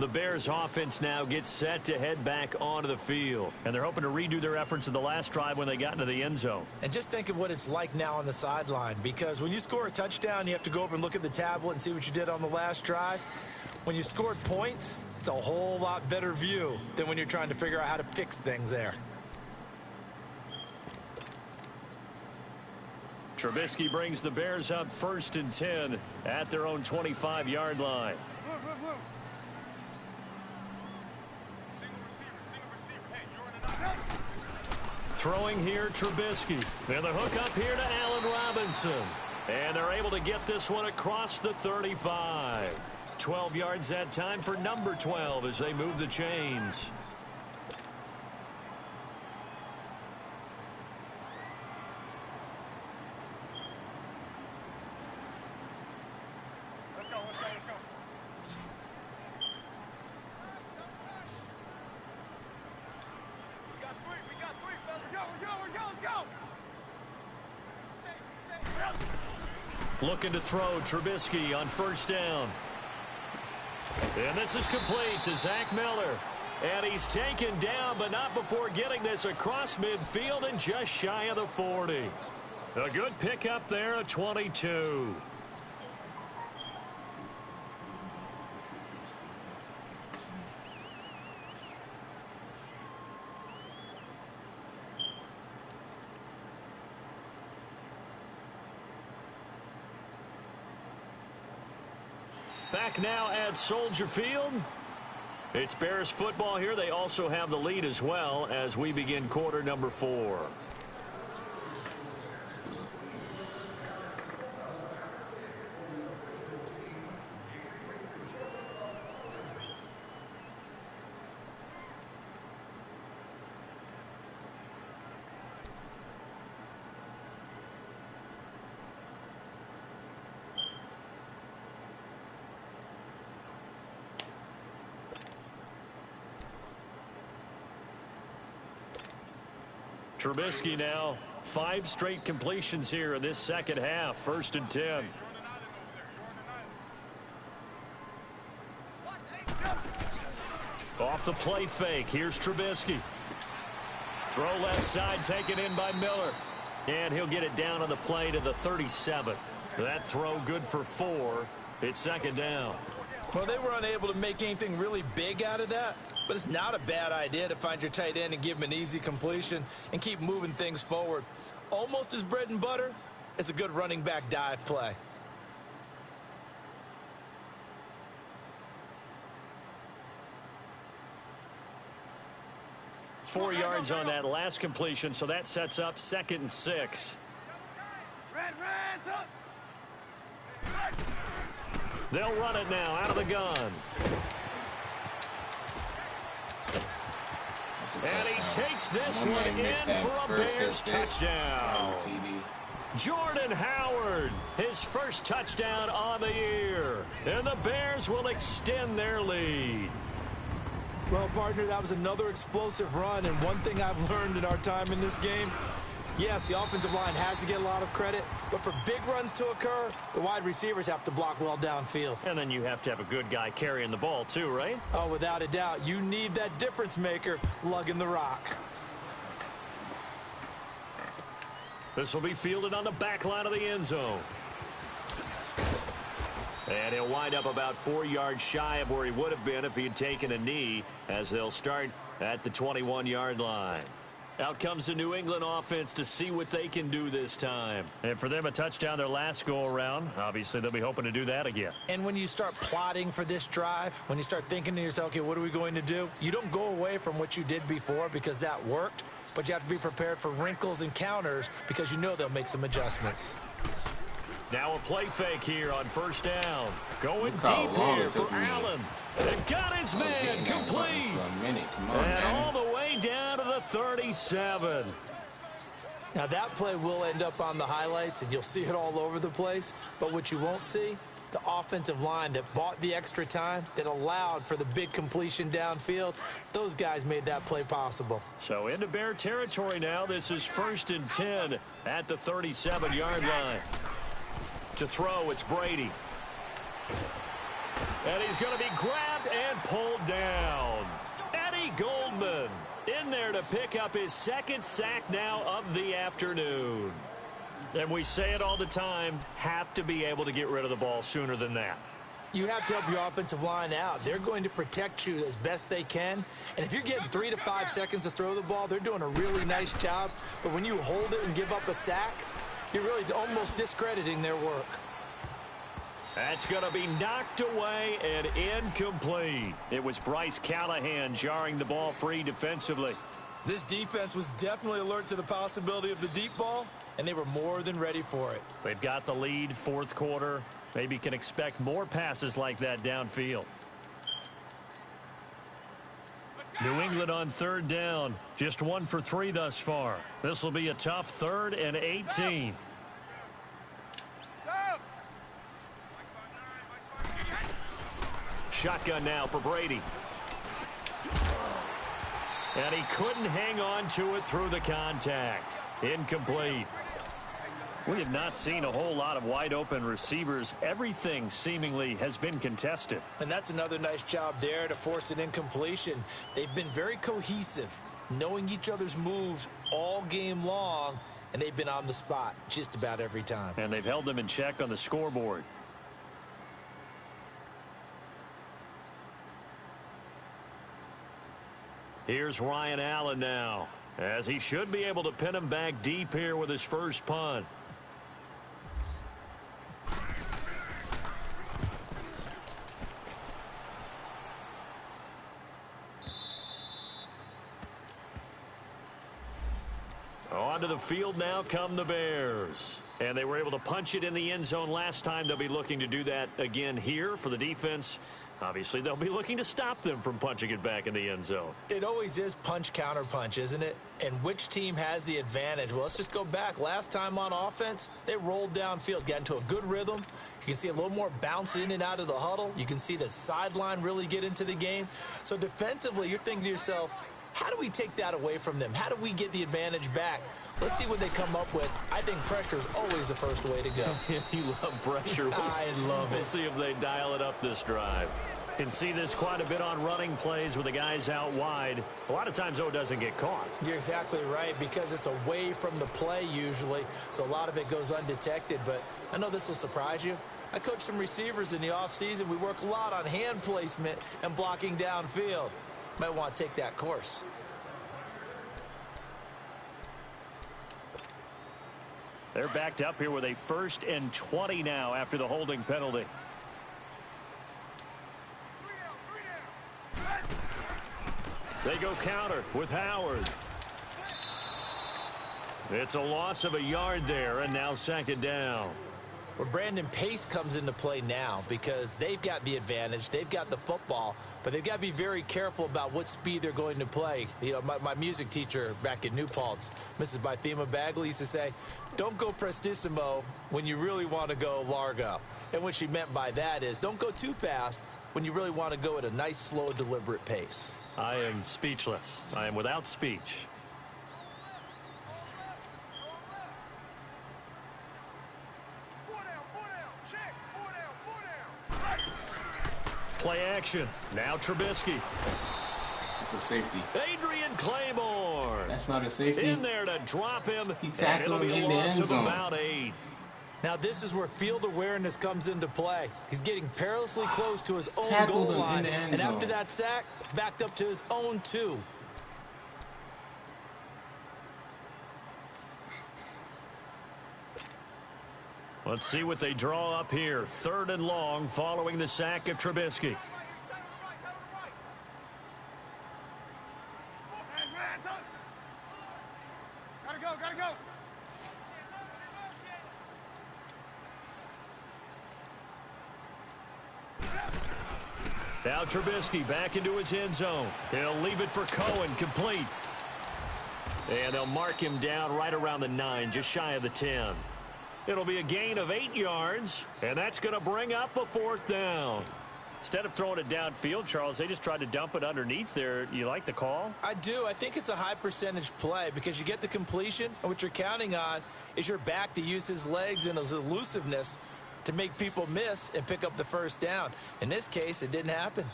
S2: The Bears offense now gets set to head back onto the field. And they're hoping to redo their efforts in the last drive when they got into the end zone.
S3: And just think of what it's like now on the sideline. Because when you score a touchdown, you have to go over and look at the tablet and see what you did on the last drive. When you scored points, it's a whole lot better view than when you're trying to figure out how to fix things there.
S2: Trubisky brings the Bears up 1st and 10 at their own 25-yard line. Throwing here, Trubisky. And the hook up here to Allen Robinson. And they're able to get this one across the 35. 12 yards that time for number 12 as they move the chains. Looking to throw Trubisky on first down. And this is complete to Zach Miller. And he's taken down, but not before getting this across midfield and just shy of the 40. A good pickup there at 22. Back now at Soldier Field. It's Bears football here. They also have the lead as well as we begin quarter number 4. Trubisky now 5 straight completions here in this second half. 1st and 10. Off the play fake. Here's Trubisky. Throw left side taken in by Miller. And he'll get it down on the play to the 37. That throw good for 4. It's 2nd down.
S3: Well, they were unable to make anything really big out of that. But it's not a bad idea to find your tight end and give him an easy completion and keep moving things forward. Almost as bread and butter, it's a good running back dive play.
S2: Four yards on that last completion, so that sets up 2nd and 6. They'll run it now out of the gun. And he takes this one in for a Bears touchdown. Jordan Howard, his first touchdown on the year. And the Bears will extend their lead.
S3: Well, partner, that was another explosive run. And one thing I've learned in our time in this game, yes, the offensive line has to get a lot of credit, but for big runs to occur, the wide receivers have to block well downfield.
S2: And then you have to have a good guy carrying the ball too, right?
S3: Oh, without a doubt. You need that difference maker lugging the rock.
S2: This will be fielded on the back line of the end zone. And he'll wind up about 4 yards shy of where he would have been if he had taken a knee, as they'll start at the 21-yard line. Out comes the New England offense to see what they can do this time. And for them, a touchdown their last go-around. Obviously, they'll be hoping to do that again.
S3: And when you start plotting for this drive, when you start thinking to yourself, okay, what are we going to do? You don't go away from what you did before because that worked, but you have to be prepared for wrinkles and counters because you know they'll make some adjustments.
S2: Now a play fake here on first down. Going deep here for Allen. They've got his man complete. And all the way down to the 37.
S3: Now that play will end up on the highlights and you'll see it all over the place. But what you won't see, the offensive line that bought the extra time, that allowed for the big completion downfield, those guys made that play possible.
S2: So into Bear territory now. This is 1st and 10 at the 37-yard line. To throw, it's Brady. And he's going to be grabbed and pulled down. Eddie Goldman in there to pick up his 2nd sack now of the afternoon. And we say it all the time, have to be able to get rid of the ball sooner than that.
S3: You have to help your offensive line out. They're going to protect you as best they can. And if you're getting 3 to 5 seconds to throw the ball, they're doing a really nice job. But when you hold it and give up a sack, you're really almost discrediting their work.
S2: That's going to be knocked away and incomplete. It was Bryce Callahan jarring the ball free defensively.
S3: This defense was definitely alert to the possibility of the deep ball, and they were more than ready for it.
S2: They've got the lead, 4th quarter. Maybe can expect more passes like that downfield. New England on 3rd down. Just 1 for 3 thus far. This will be a tough 3rd and 18. Shotgun now for Brady. And he couldn't hang on to it through the contact. Incomplete. We have not seen a whole lot of wide open receivers. Everything seemingly has been contested.
S3: And that's another nice job there to force an incompletion. They've been very cohesive, knowing each other's moves all game long, and they've been on the spot just about every time.
S2: And they've held them in check on the scoreboard. Here's Ryan Allen now, as he should be able to pin him back deep here with his first punt. Onto the field now come the Bears. And they were able to punch it in the end zone last time. They'll be looking to do that again here for the defense. Obviously, they'll be looking to stop them from punching it back in the end zone.
S3: It always is punch, counter punch, isn't it? And which team has the advantage? Well, let's just go back. Last time on offense, they rolled downfield, got into a good rhythm. You can see a little more bounce in and out of the huddle. You can see the sideline really get into the game. So defensively, you're thinking to yourself, how do we take that away from them? How do we get the advantage back? Let's see what they come up with. I think pressure is always the first way to go.
S2: You love pressure.
S3: I love it.
S2: We'll see if they dial it up this drive. Can see this quite a bit on running plays with the guys out wide. A lot of times, doesn't get caught.
S3: You're exactly right, because it's away from the play usually, so a lot of it goes undetected. But I know this will surprise you. I coach some receivers in the offseason. We work a lot on hand placement and blocking downfield. Might want to take that course.
S2: They're backed up here with a 1st and 20 now after the holding penalty. They go counter with Howard. It's a loss of a yard there, and now 2nd down.
S3: Well, Brandon, pace comes into play now because they've got the advantage. They've got the football, but they've got to be very careful about what speed they're going to play. You know, my music teacher back in New Paltz, Mrs. Bythema Bagley, used to say, don't go prestissimo when you really want to go largo. And what she meant by that is don't go too fast when you really want to go at a nice, slow, deliberate pace.
S2: I am speechless. I am without speech. Play action. Now Trubisky.
S5: It's a safety.
S2: Adrian Claymore.
S5: That's not a safety.
S2: In there to drop him.
S5: He tackled him in the end zone.
S2: About 8.
S3: Now this is where field awareness comes into play. He's getting perilously close to his own
S5: Tackled
S3: goal line. And
S5: zone.
S3: after that sack, backed up to his own 2.
S2: Let's see what they draw up here. 3rd and long following the sack of Trubisky.
S4: Gotta go.
S2: Now Trubisky back into his end zone. He'll leave it for Cohen, complete. And they'll mark him down right around the 9, just shy of the 10. It'll be a gain of 8 yards, and that's going to bring up a 4th down. Instead of throwing it downfield, Charles, they just tried to dump it underneath there. You like the call?
S3: I do. I think it's a high percentage play because you get the completion, and what you're counting on is your back to use his legs and his elusiveness to make people miss and pick up the 1st down. In this case, it didn't happen.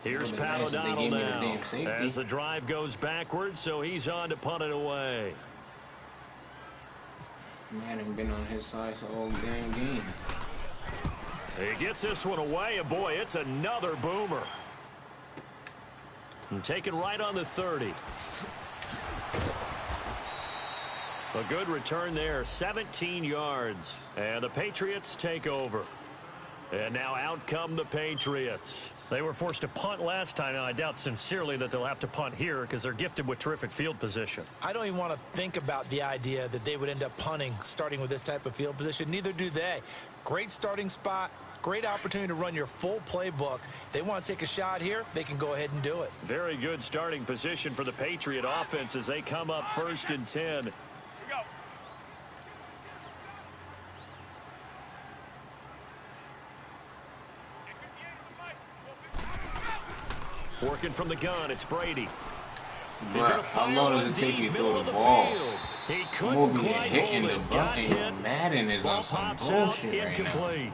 S2: Here's Pat O'Donnell now as the drive goes backwards, so he's on to punt it away.
S5: Man, I've been on his side all damn game.
S2: He gets this one away, and boy, it's another boomer. And taken right on the 30. A good return there, 17 yards. And the Patriots take over. And now out come the Patriots. They were forced to punt last time, and I doubt sincerely that they'll have to punt here because they're gifted with terrific field position.
S3: I don't even want to think about the idea that they would end up punting starting with this type of field position. Neither do they. Great starting spot, great opportunity to run your full playbook. If they want to take a shot here, they can go ahead and do it.
S2: Very good starting position for the Patriot offense as they come up 1st and 10. Working from the gun, it's Brady.
S5: Bruh, how long does it take you to throw the ball?
S2: He couldn't quite hold it. Got hit.
S5: Madden is on some bullshit
S2: incomplete.
S5: right now.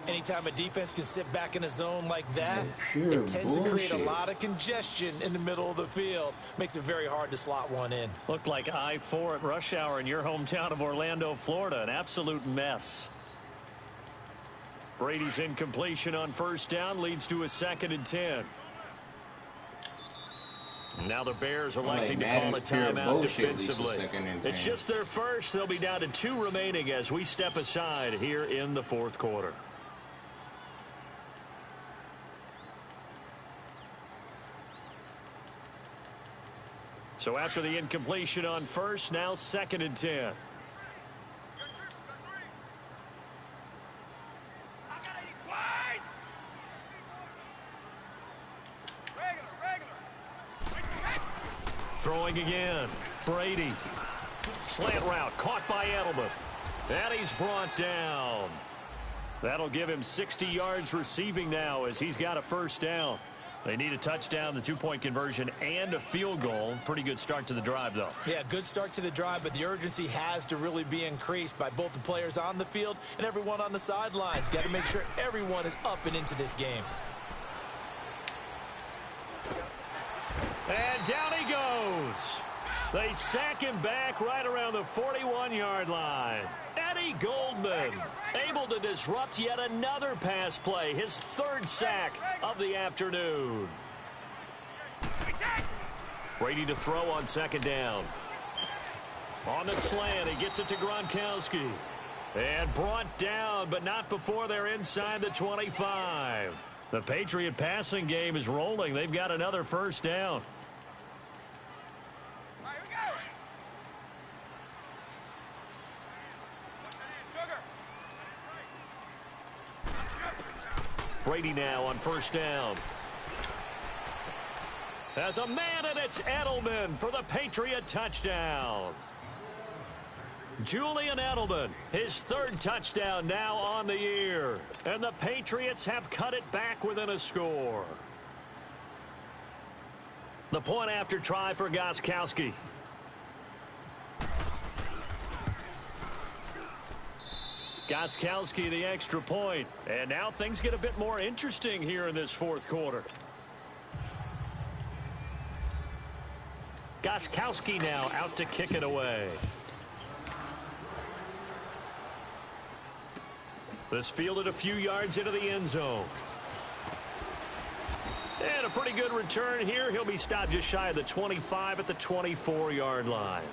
S3: Anytime a defense can sit back in a zone like that,
S5: Pure
S3: it tends to create a
S5: bullshit.
S3: lot of congestion in the middle of the field. Makes it very hard to slot one in.
S2: Looked like I-4 at rush hour in your hometown of Orlando, Florida. An absolute mess. Brady's incompletion on first down leads to a 2nd and 10. Now the Bears electing to call a timeout defensively. It's just their first. They'll be down to 2 remaining as we step aside here in the 4th quarter. So after the incompletion on first, now 2nd and 10. Throwing again. Brady. Slant route caught by Edelman. And he's brought down. That'll give him 60 yards receiving now as he's got a first down. They need a touchdown, the 2-point conversion, and a field goal. Pretty good start to the drive, though.
S3: Yeah, good start to the drive, but the urgency has to really be increased by both the players on the field and everyone on the sidelines. Got to make sure everyone is up and into this game.
S2: And down he goes. They sack him back right around the 41-yard line. Eddie Goldman able to disrupt yet another pass play. His 3rd sack of the afternoon. Brady to throw on 2nd down. On the slant, he gets it to Gronkowski. And brought down, but not before they're inside the 25. The Patriot passing game is rolling. They've got another first down. Brady now on first down. As a man, and it's Edelman for the Patriot touchdown. Julian Edelman, his 3rd touchdown now on the year. And the Patriots have cut it back within a score. The point after try for Gronkowski. Gronkowski the extra point. And now things get a bit more interesting here in this 4th quarter. Gronkowski now out to kick it away. This fielded a few yards into the end zone. And a pretty good return here. He'll be stopped just shy of the 25 at the 24-yard line.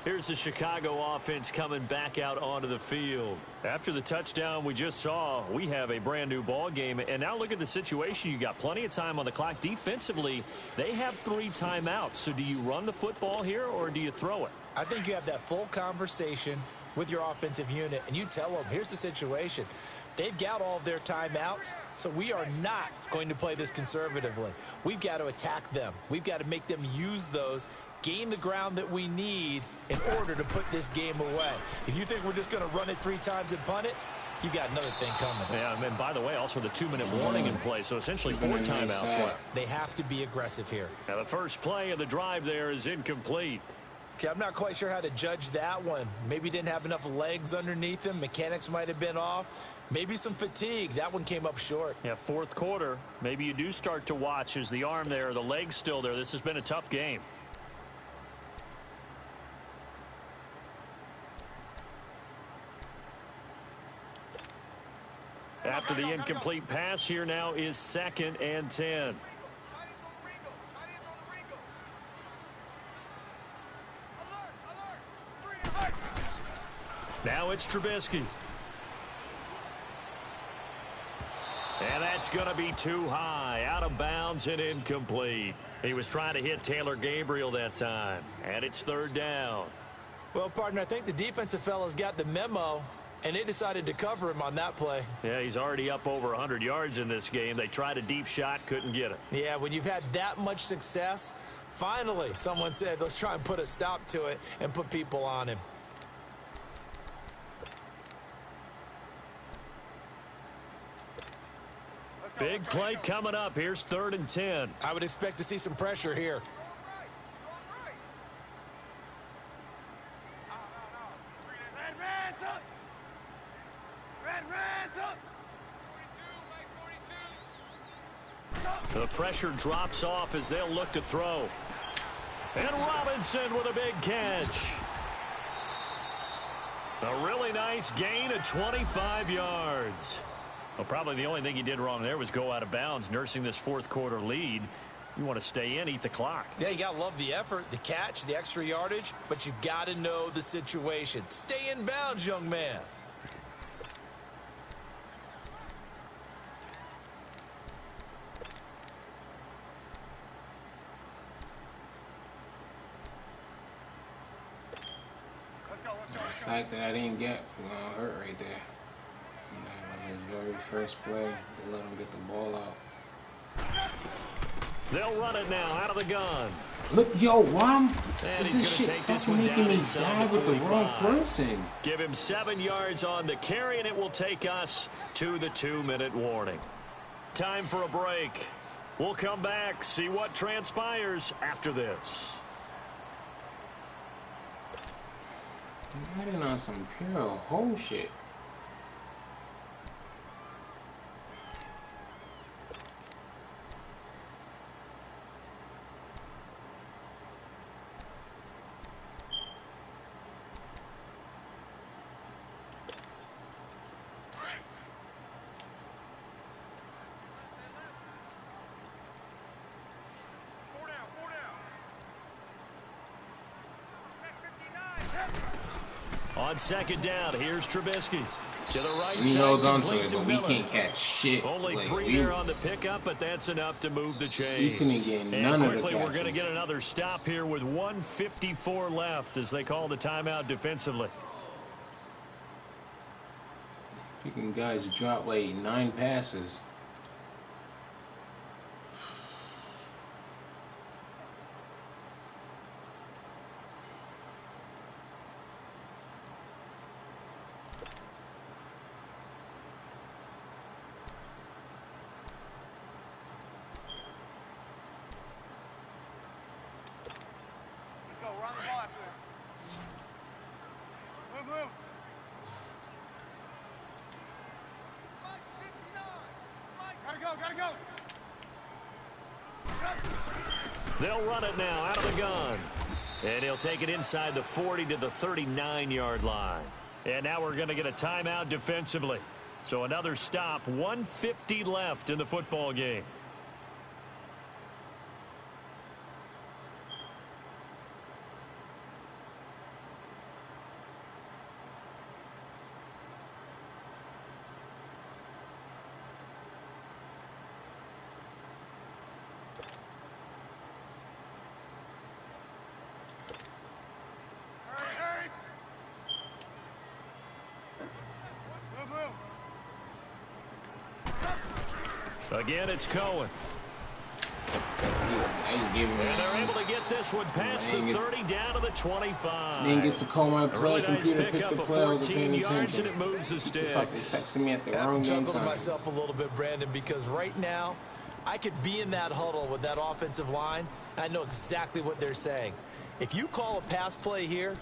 S2: Here's the Chicago offense coming back out onto the field. After the touchdown we just saw, we have a brand new ball game. And now look at the situation. You got plenty of time on the clock. Defensively, they have 3 timeouts. So do you run the football here or do you throw it?
S3: I think you have that full conversation with your offensive unit, and you tell them, here's the situation. They've got all of their timeouts, so we are not going to play this conservatively. We've got to attack them. We've got to make them use those, gain the ground that we need in order to put this game away. If you think we're just going to run it 3 times and punt it, you got another thing coming.
S2: Yeah, and by the way, also the 2-minute warning in play, so essentially 4 timeouts left.
S3: They have to be aggressive here.
S2: Now the first play of the drive there is incomplete.
S3: Okay, I'm not quite sure how to judge that one. Maybe didn't have enough legs underneath him. Mechanics might have been off. Maybe some fatigue. That one came up short.
S2: Yeah, 4th quarter. Maybe you do start to watch. Is the arm there, the leg's still there? This has been a tough game. After the incomplete pass, here now is 2nd and 10. Now it's Trubisky. And that's going to be too high. Out of bounds and incomplete. He was trying to hit Taylor Gabriel that time. And it's 3rd down.
S3: Well, partner, I think the defensive fellas got the memo, and they decided to cover him on that play.
S2: Yeah, he's already up over 100 yards in this game. They tried a deep shot, couldn't get it.
S3: Yeah, when you've had that much success, finally someone said, let's try and put a stop to it and put people on him.
S2: Big play coming up. Here's 3rd and 10.
S3: I would expect to see some pressure here.
S2: The pressure drops off as they'll look to throw. And Robinson with a big catch. A really nice gain of 25 yards. Well, probably the only thing he did wrong there was go out of bounds, nursing this fourth quarter lead. You want to stay in, eat the clock.
S3: Yeah, you got to love the effort, the catch, the extra yardage, but you got to know the situation. Stay in bounds, young man.
S5: The sack that I didn't get was gonna hurt right there. And the very first play, they let him get the ball out.
S2: They'll run it now out of the gun.
S5: Look, yo, why
S2: And
S5: is
S2: he's
S5: this
S2: going to
S5: shit
S2: take this
S5: fucking
S2: one
S5: making
S2: down
S5: me
S2: inside
S5: dive
S2: the
S5: with the wrong
S2: 45.
S5: person?
S2: Give him 7 yards on the carry, and it will take us to the 2-minute warning. Time for a break. We'll come back, see what transpires after this.
S5: I'm riding on some pure whole shit.
S2: On second down, here's Trubisky. To the right
S5: And he
S2: side,
S5: holds on to
S2: complete
S5: it,
S2: to
S5: but we
S2: Miller.
S5: can't catch shit.
S2: Only
S5: Like,
S2: 3 there on the pickup, but that's enough to move the chains.
S5: couldn't get
S2: And
S5: none of the
S2: quickly, we're going to
S5: catches.
S2: get another stop here with 1:54 left as they call the timeout defensively.
S5: Freaking guys dropped like 9 passes.
S2: They'll run it now out of the gun. And he'll take it inside the 40 to the 39-yard line. And now we're going to get a timeout defensively. So another stop, 1:50 left in the football game. Again, it's Cohen. And they're able to get this one past the 30 down to the 25.
S5: Didn't get to call my play.
S2: Really nice
S5: Computer picked
S2: pickup
S5: the
S2: of
S5: play. I wasn't
S2: 14
S5: paying
S2: yards,
S5: attention.
S2: and it moves the
S5: Fucking
S2: sticks.
S5: texting me at the
S3: I have
S5: wrong
S3: to
S5: damn
S3: chuckle to
S5: time.
S3: myself a little bit, Brandon, because right now I could be in that huddle with that offensive line. I know exactly what they're saying. If you call a pass play here,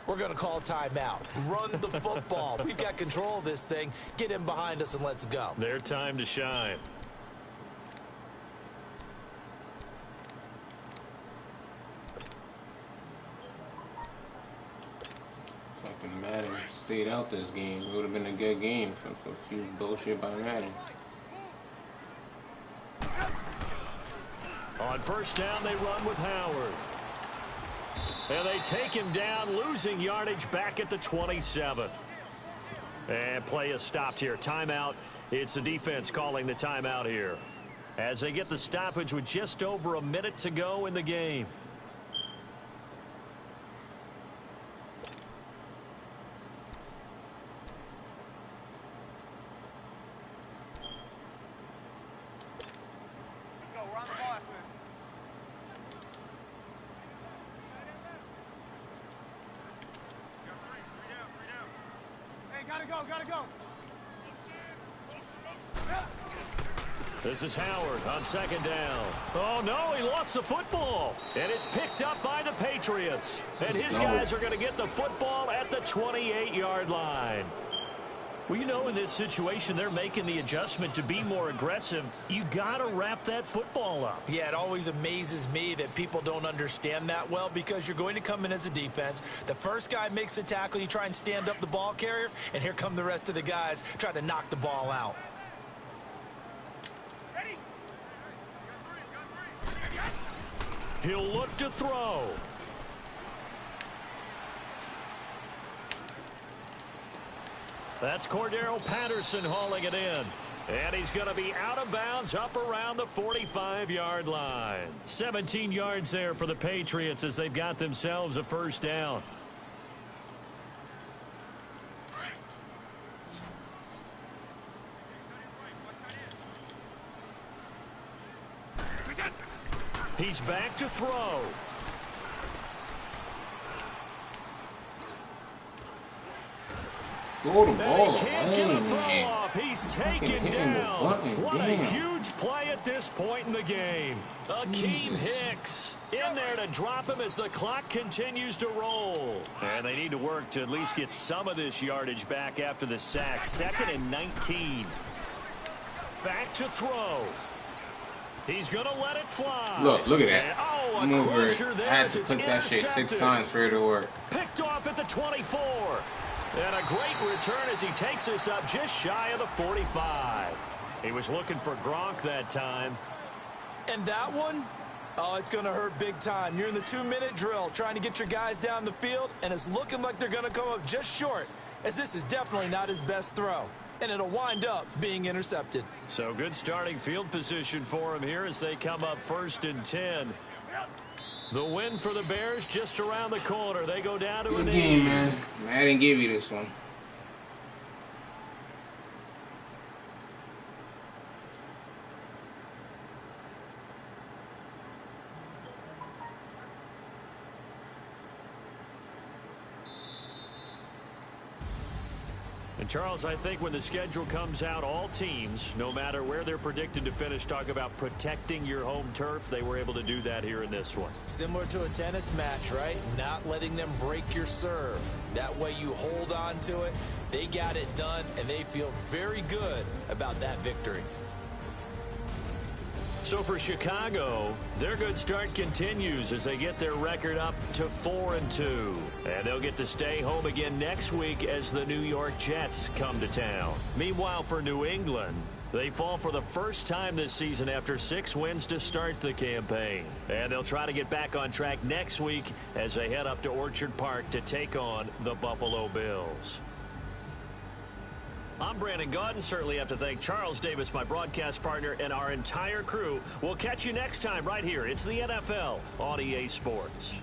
S3: we're going to call a timeout. Run the football. We've got control of this thing. Get in behind us and let's go.
S2: Their time to shine.
S5: Fucking Madden stayed out this game. It would have been a good game for a few bullshit by Madden.
S2: On first down, they run with Howard. And they take him down, losing yardage back at the 27. And play is stopped here. Timeout. It's the defense calling the timeout here, as they get the stoppage with just over a minute to go in the game.
S4: Gotta go.
S2: This is Howard on second down. Oh, no, he lost the football. And it's picked up by the Patriots. And his guys are going to get the football at the 28-yard line. Well, you know, in this situation, they're making the adjustment to be more aggressive. You got to wrap that football up.
S3: Yeah, it always amazes me that people don't understand that well, because you're going to come in as a defense. The first guy makes the tackle, you try and stand up the ball carrier, and here come the rest of the guys trying to knock the ball out.
S2: He'll look to throw. That's Cordero Patterson hauling it in. And he's going to be out of bounds up around the 45-yard line. 17 yards there for the Patriots as they've got themselves a first down. He's back to throw.
S5: Throw the ball.
S2: Can't get a throw off. He's taken down. What a huge play at this point in the game. Akeem Hicks in there to drop him as the clock continues to roll. And they need to work to at least get some of this yardage back after the sack. 2nd and 19. Back to throw. He's going to let it fly.
S5: Look at that.
S2: Oh,
S5: I'm over it. I had to click that shit 6 times for it to work.
S2: Picked off at the 24. And a great return as he takes us up just shy of the 45. He was looking for Gronk that time.
S3: And that one, oh, it's going to hurt big time. You're in the 2-minute drill trying to get your guys down the field, and it's looking like they're going to come up just short, as this is definitely not his best throw. And it'll wind up being intercepted.
S2: So good starting field position for him here as they come up 1st and 10. The win for the Bears just around the corner. They go down to
S5: Good
S2: an
S5: game, man. I didn't give you this one.
S2: And Charles, I think when the schedule comes out, all teams, no matter where they're predicted to finish, talk about protecting your home turf. They were able to do that here in this one.
S3: Similar to a tennis match, right? Not letting them break your serve. That way you hold on to it. They got it done, and they feel very good about that victory.
S2: So for Chicago, their good start continues as they get their record up to 4-2. And they'll get to stay home again next week as the New York Jets come to town. Meanwhile, for New England, they fall for the first time this season after 6 wins to start the campaign. And they'll try to get back on track next week as they head up to Orchard Park to take on the Buffalo Bills. I'm Brandon Gaudin. Certainly have to thank Charles Davis, my broadcast partner, and our entire crew. We'll catch you next time right here. It's the NFL on EA Sports.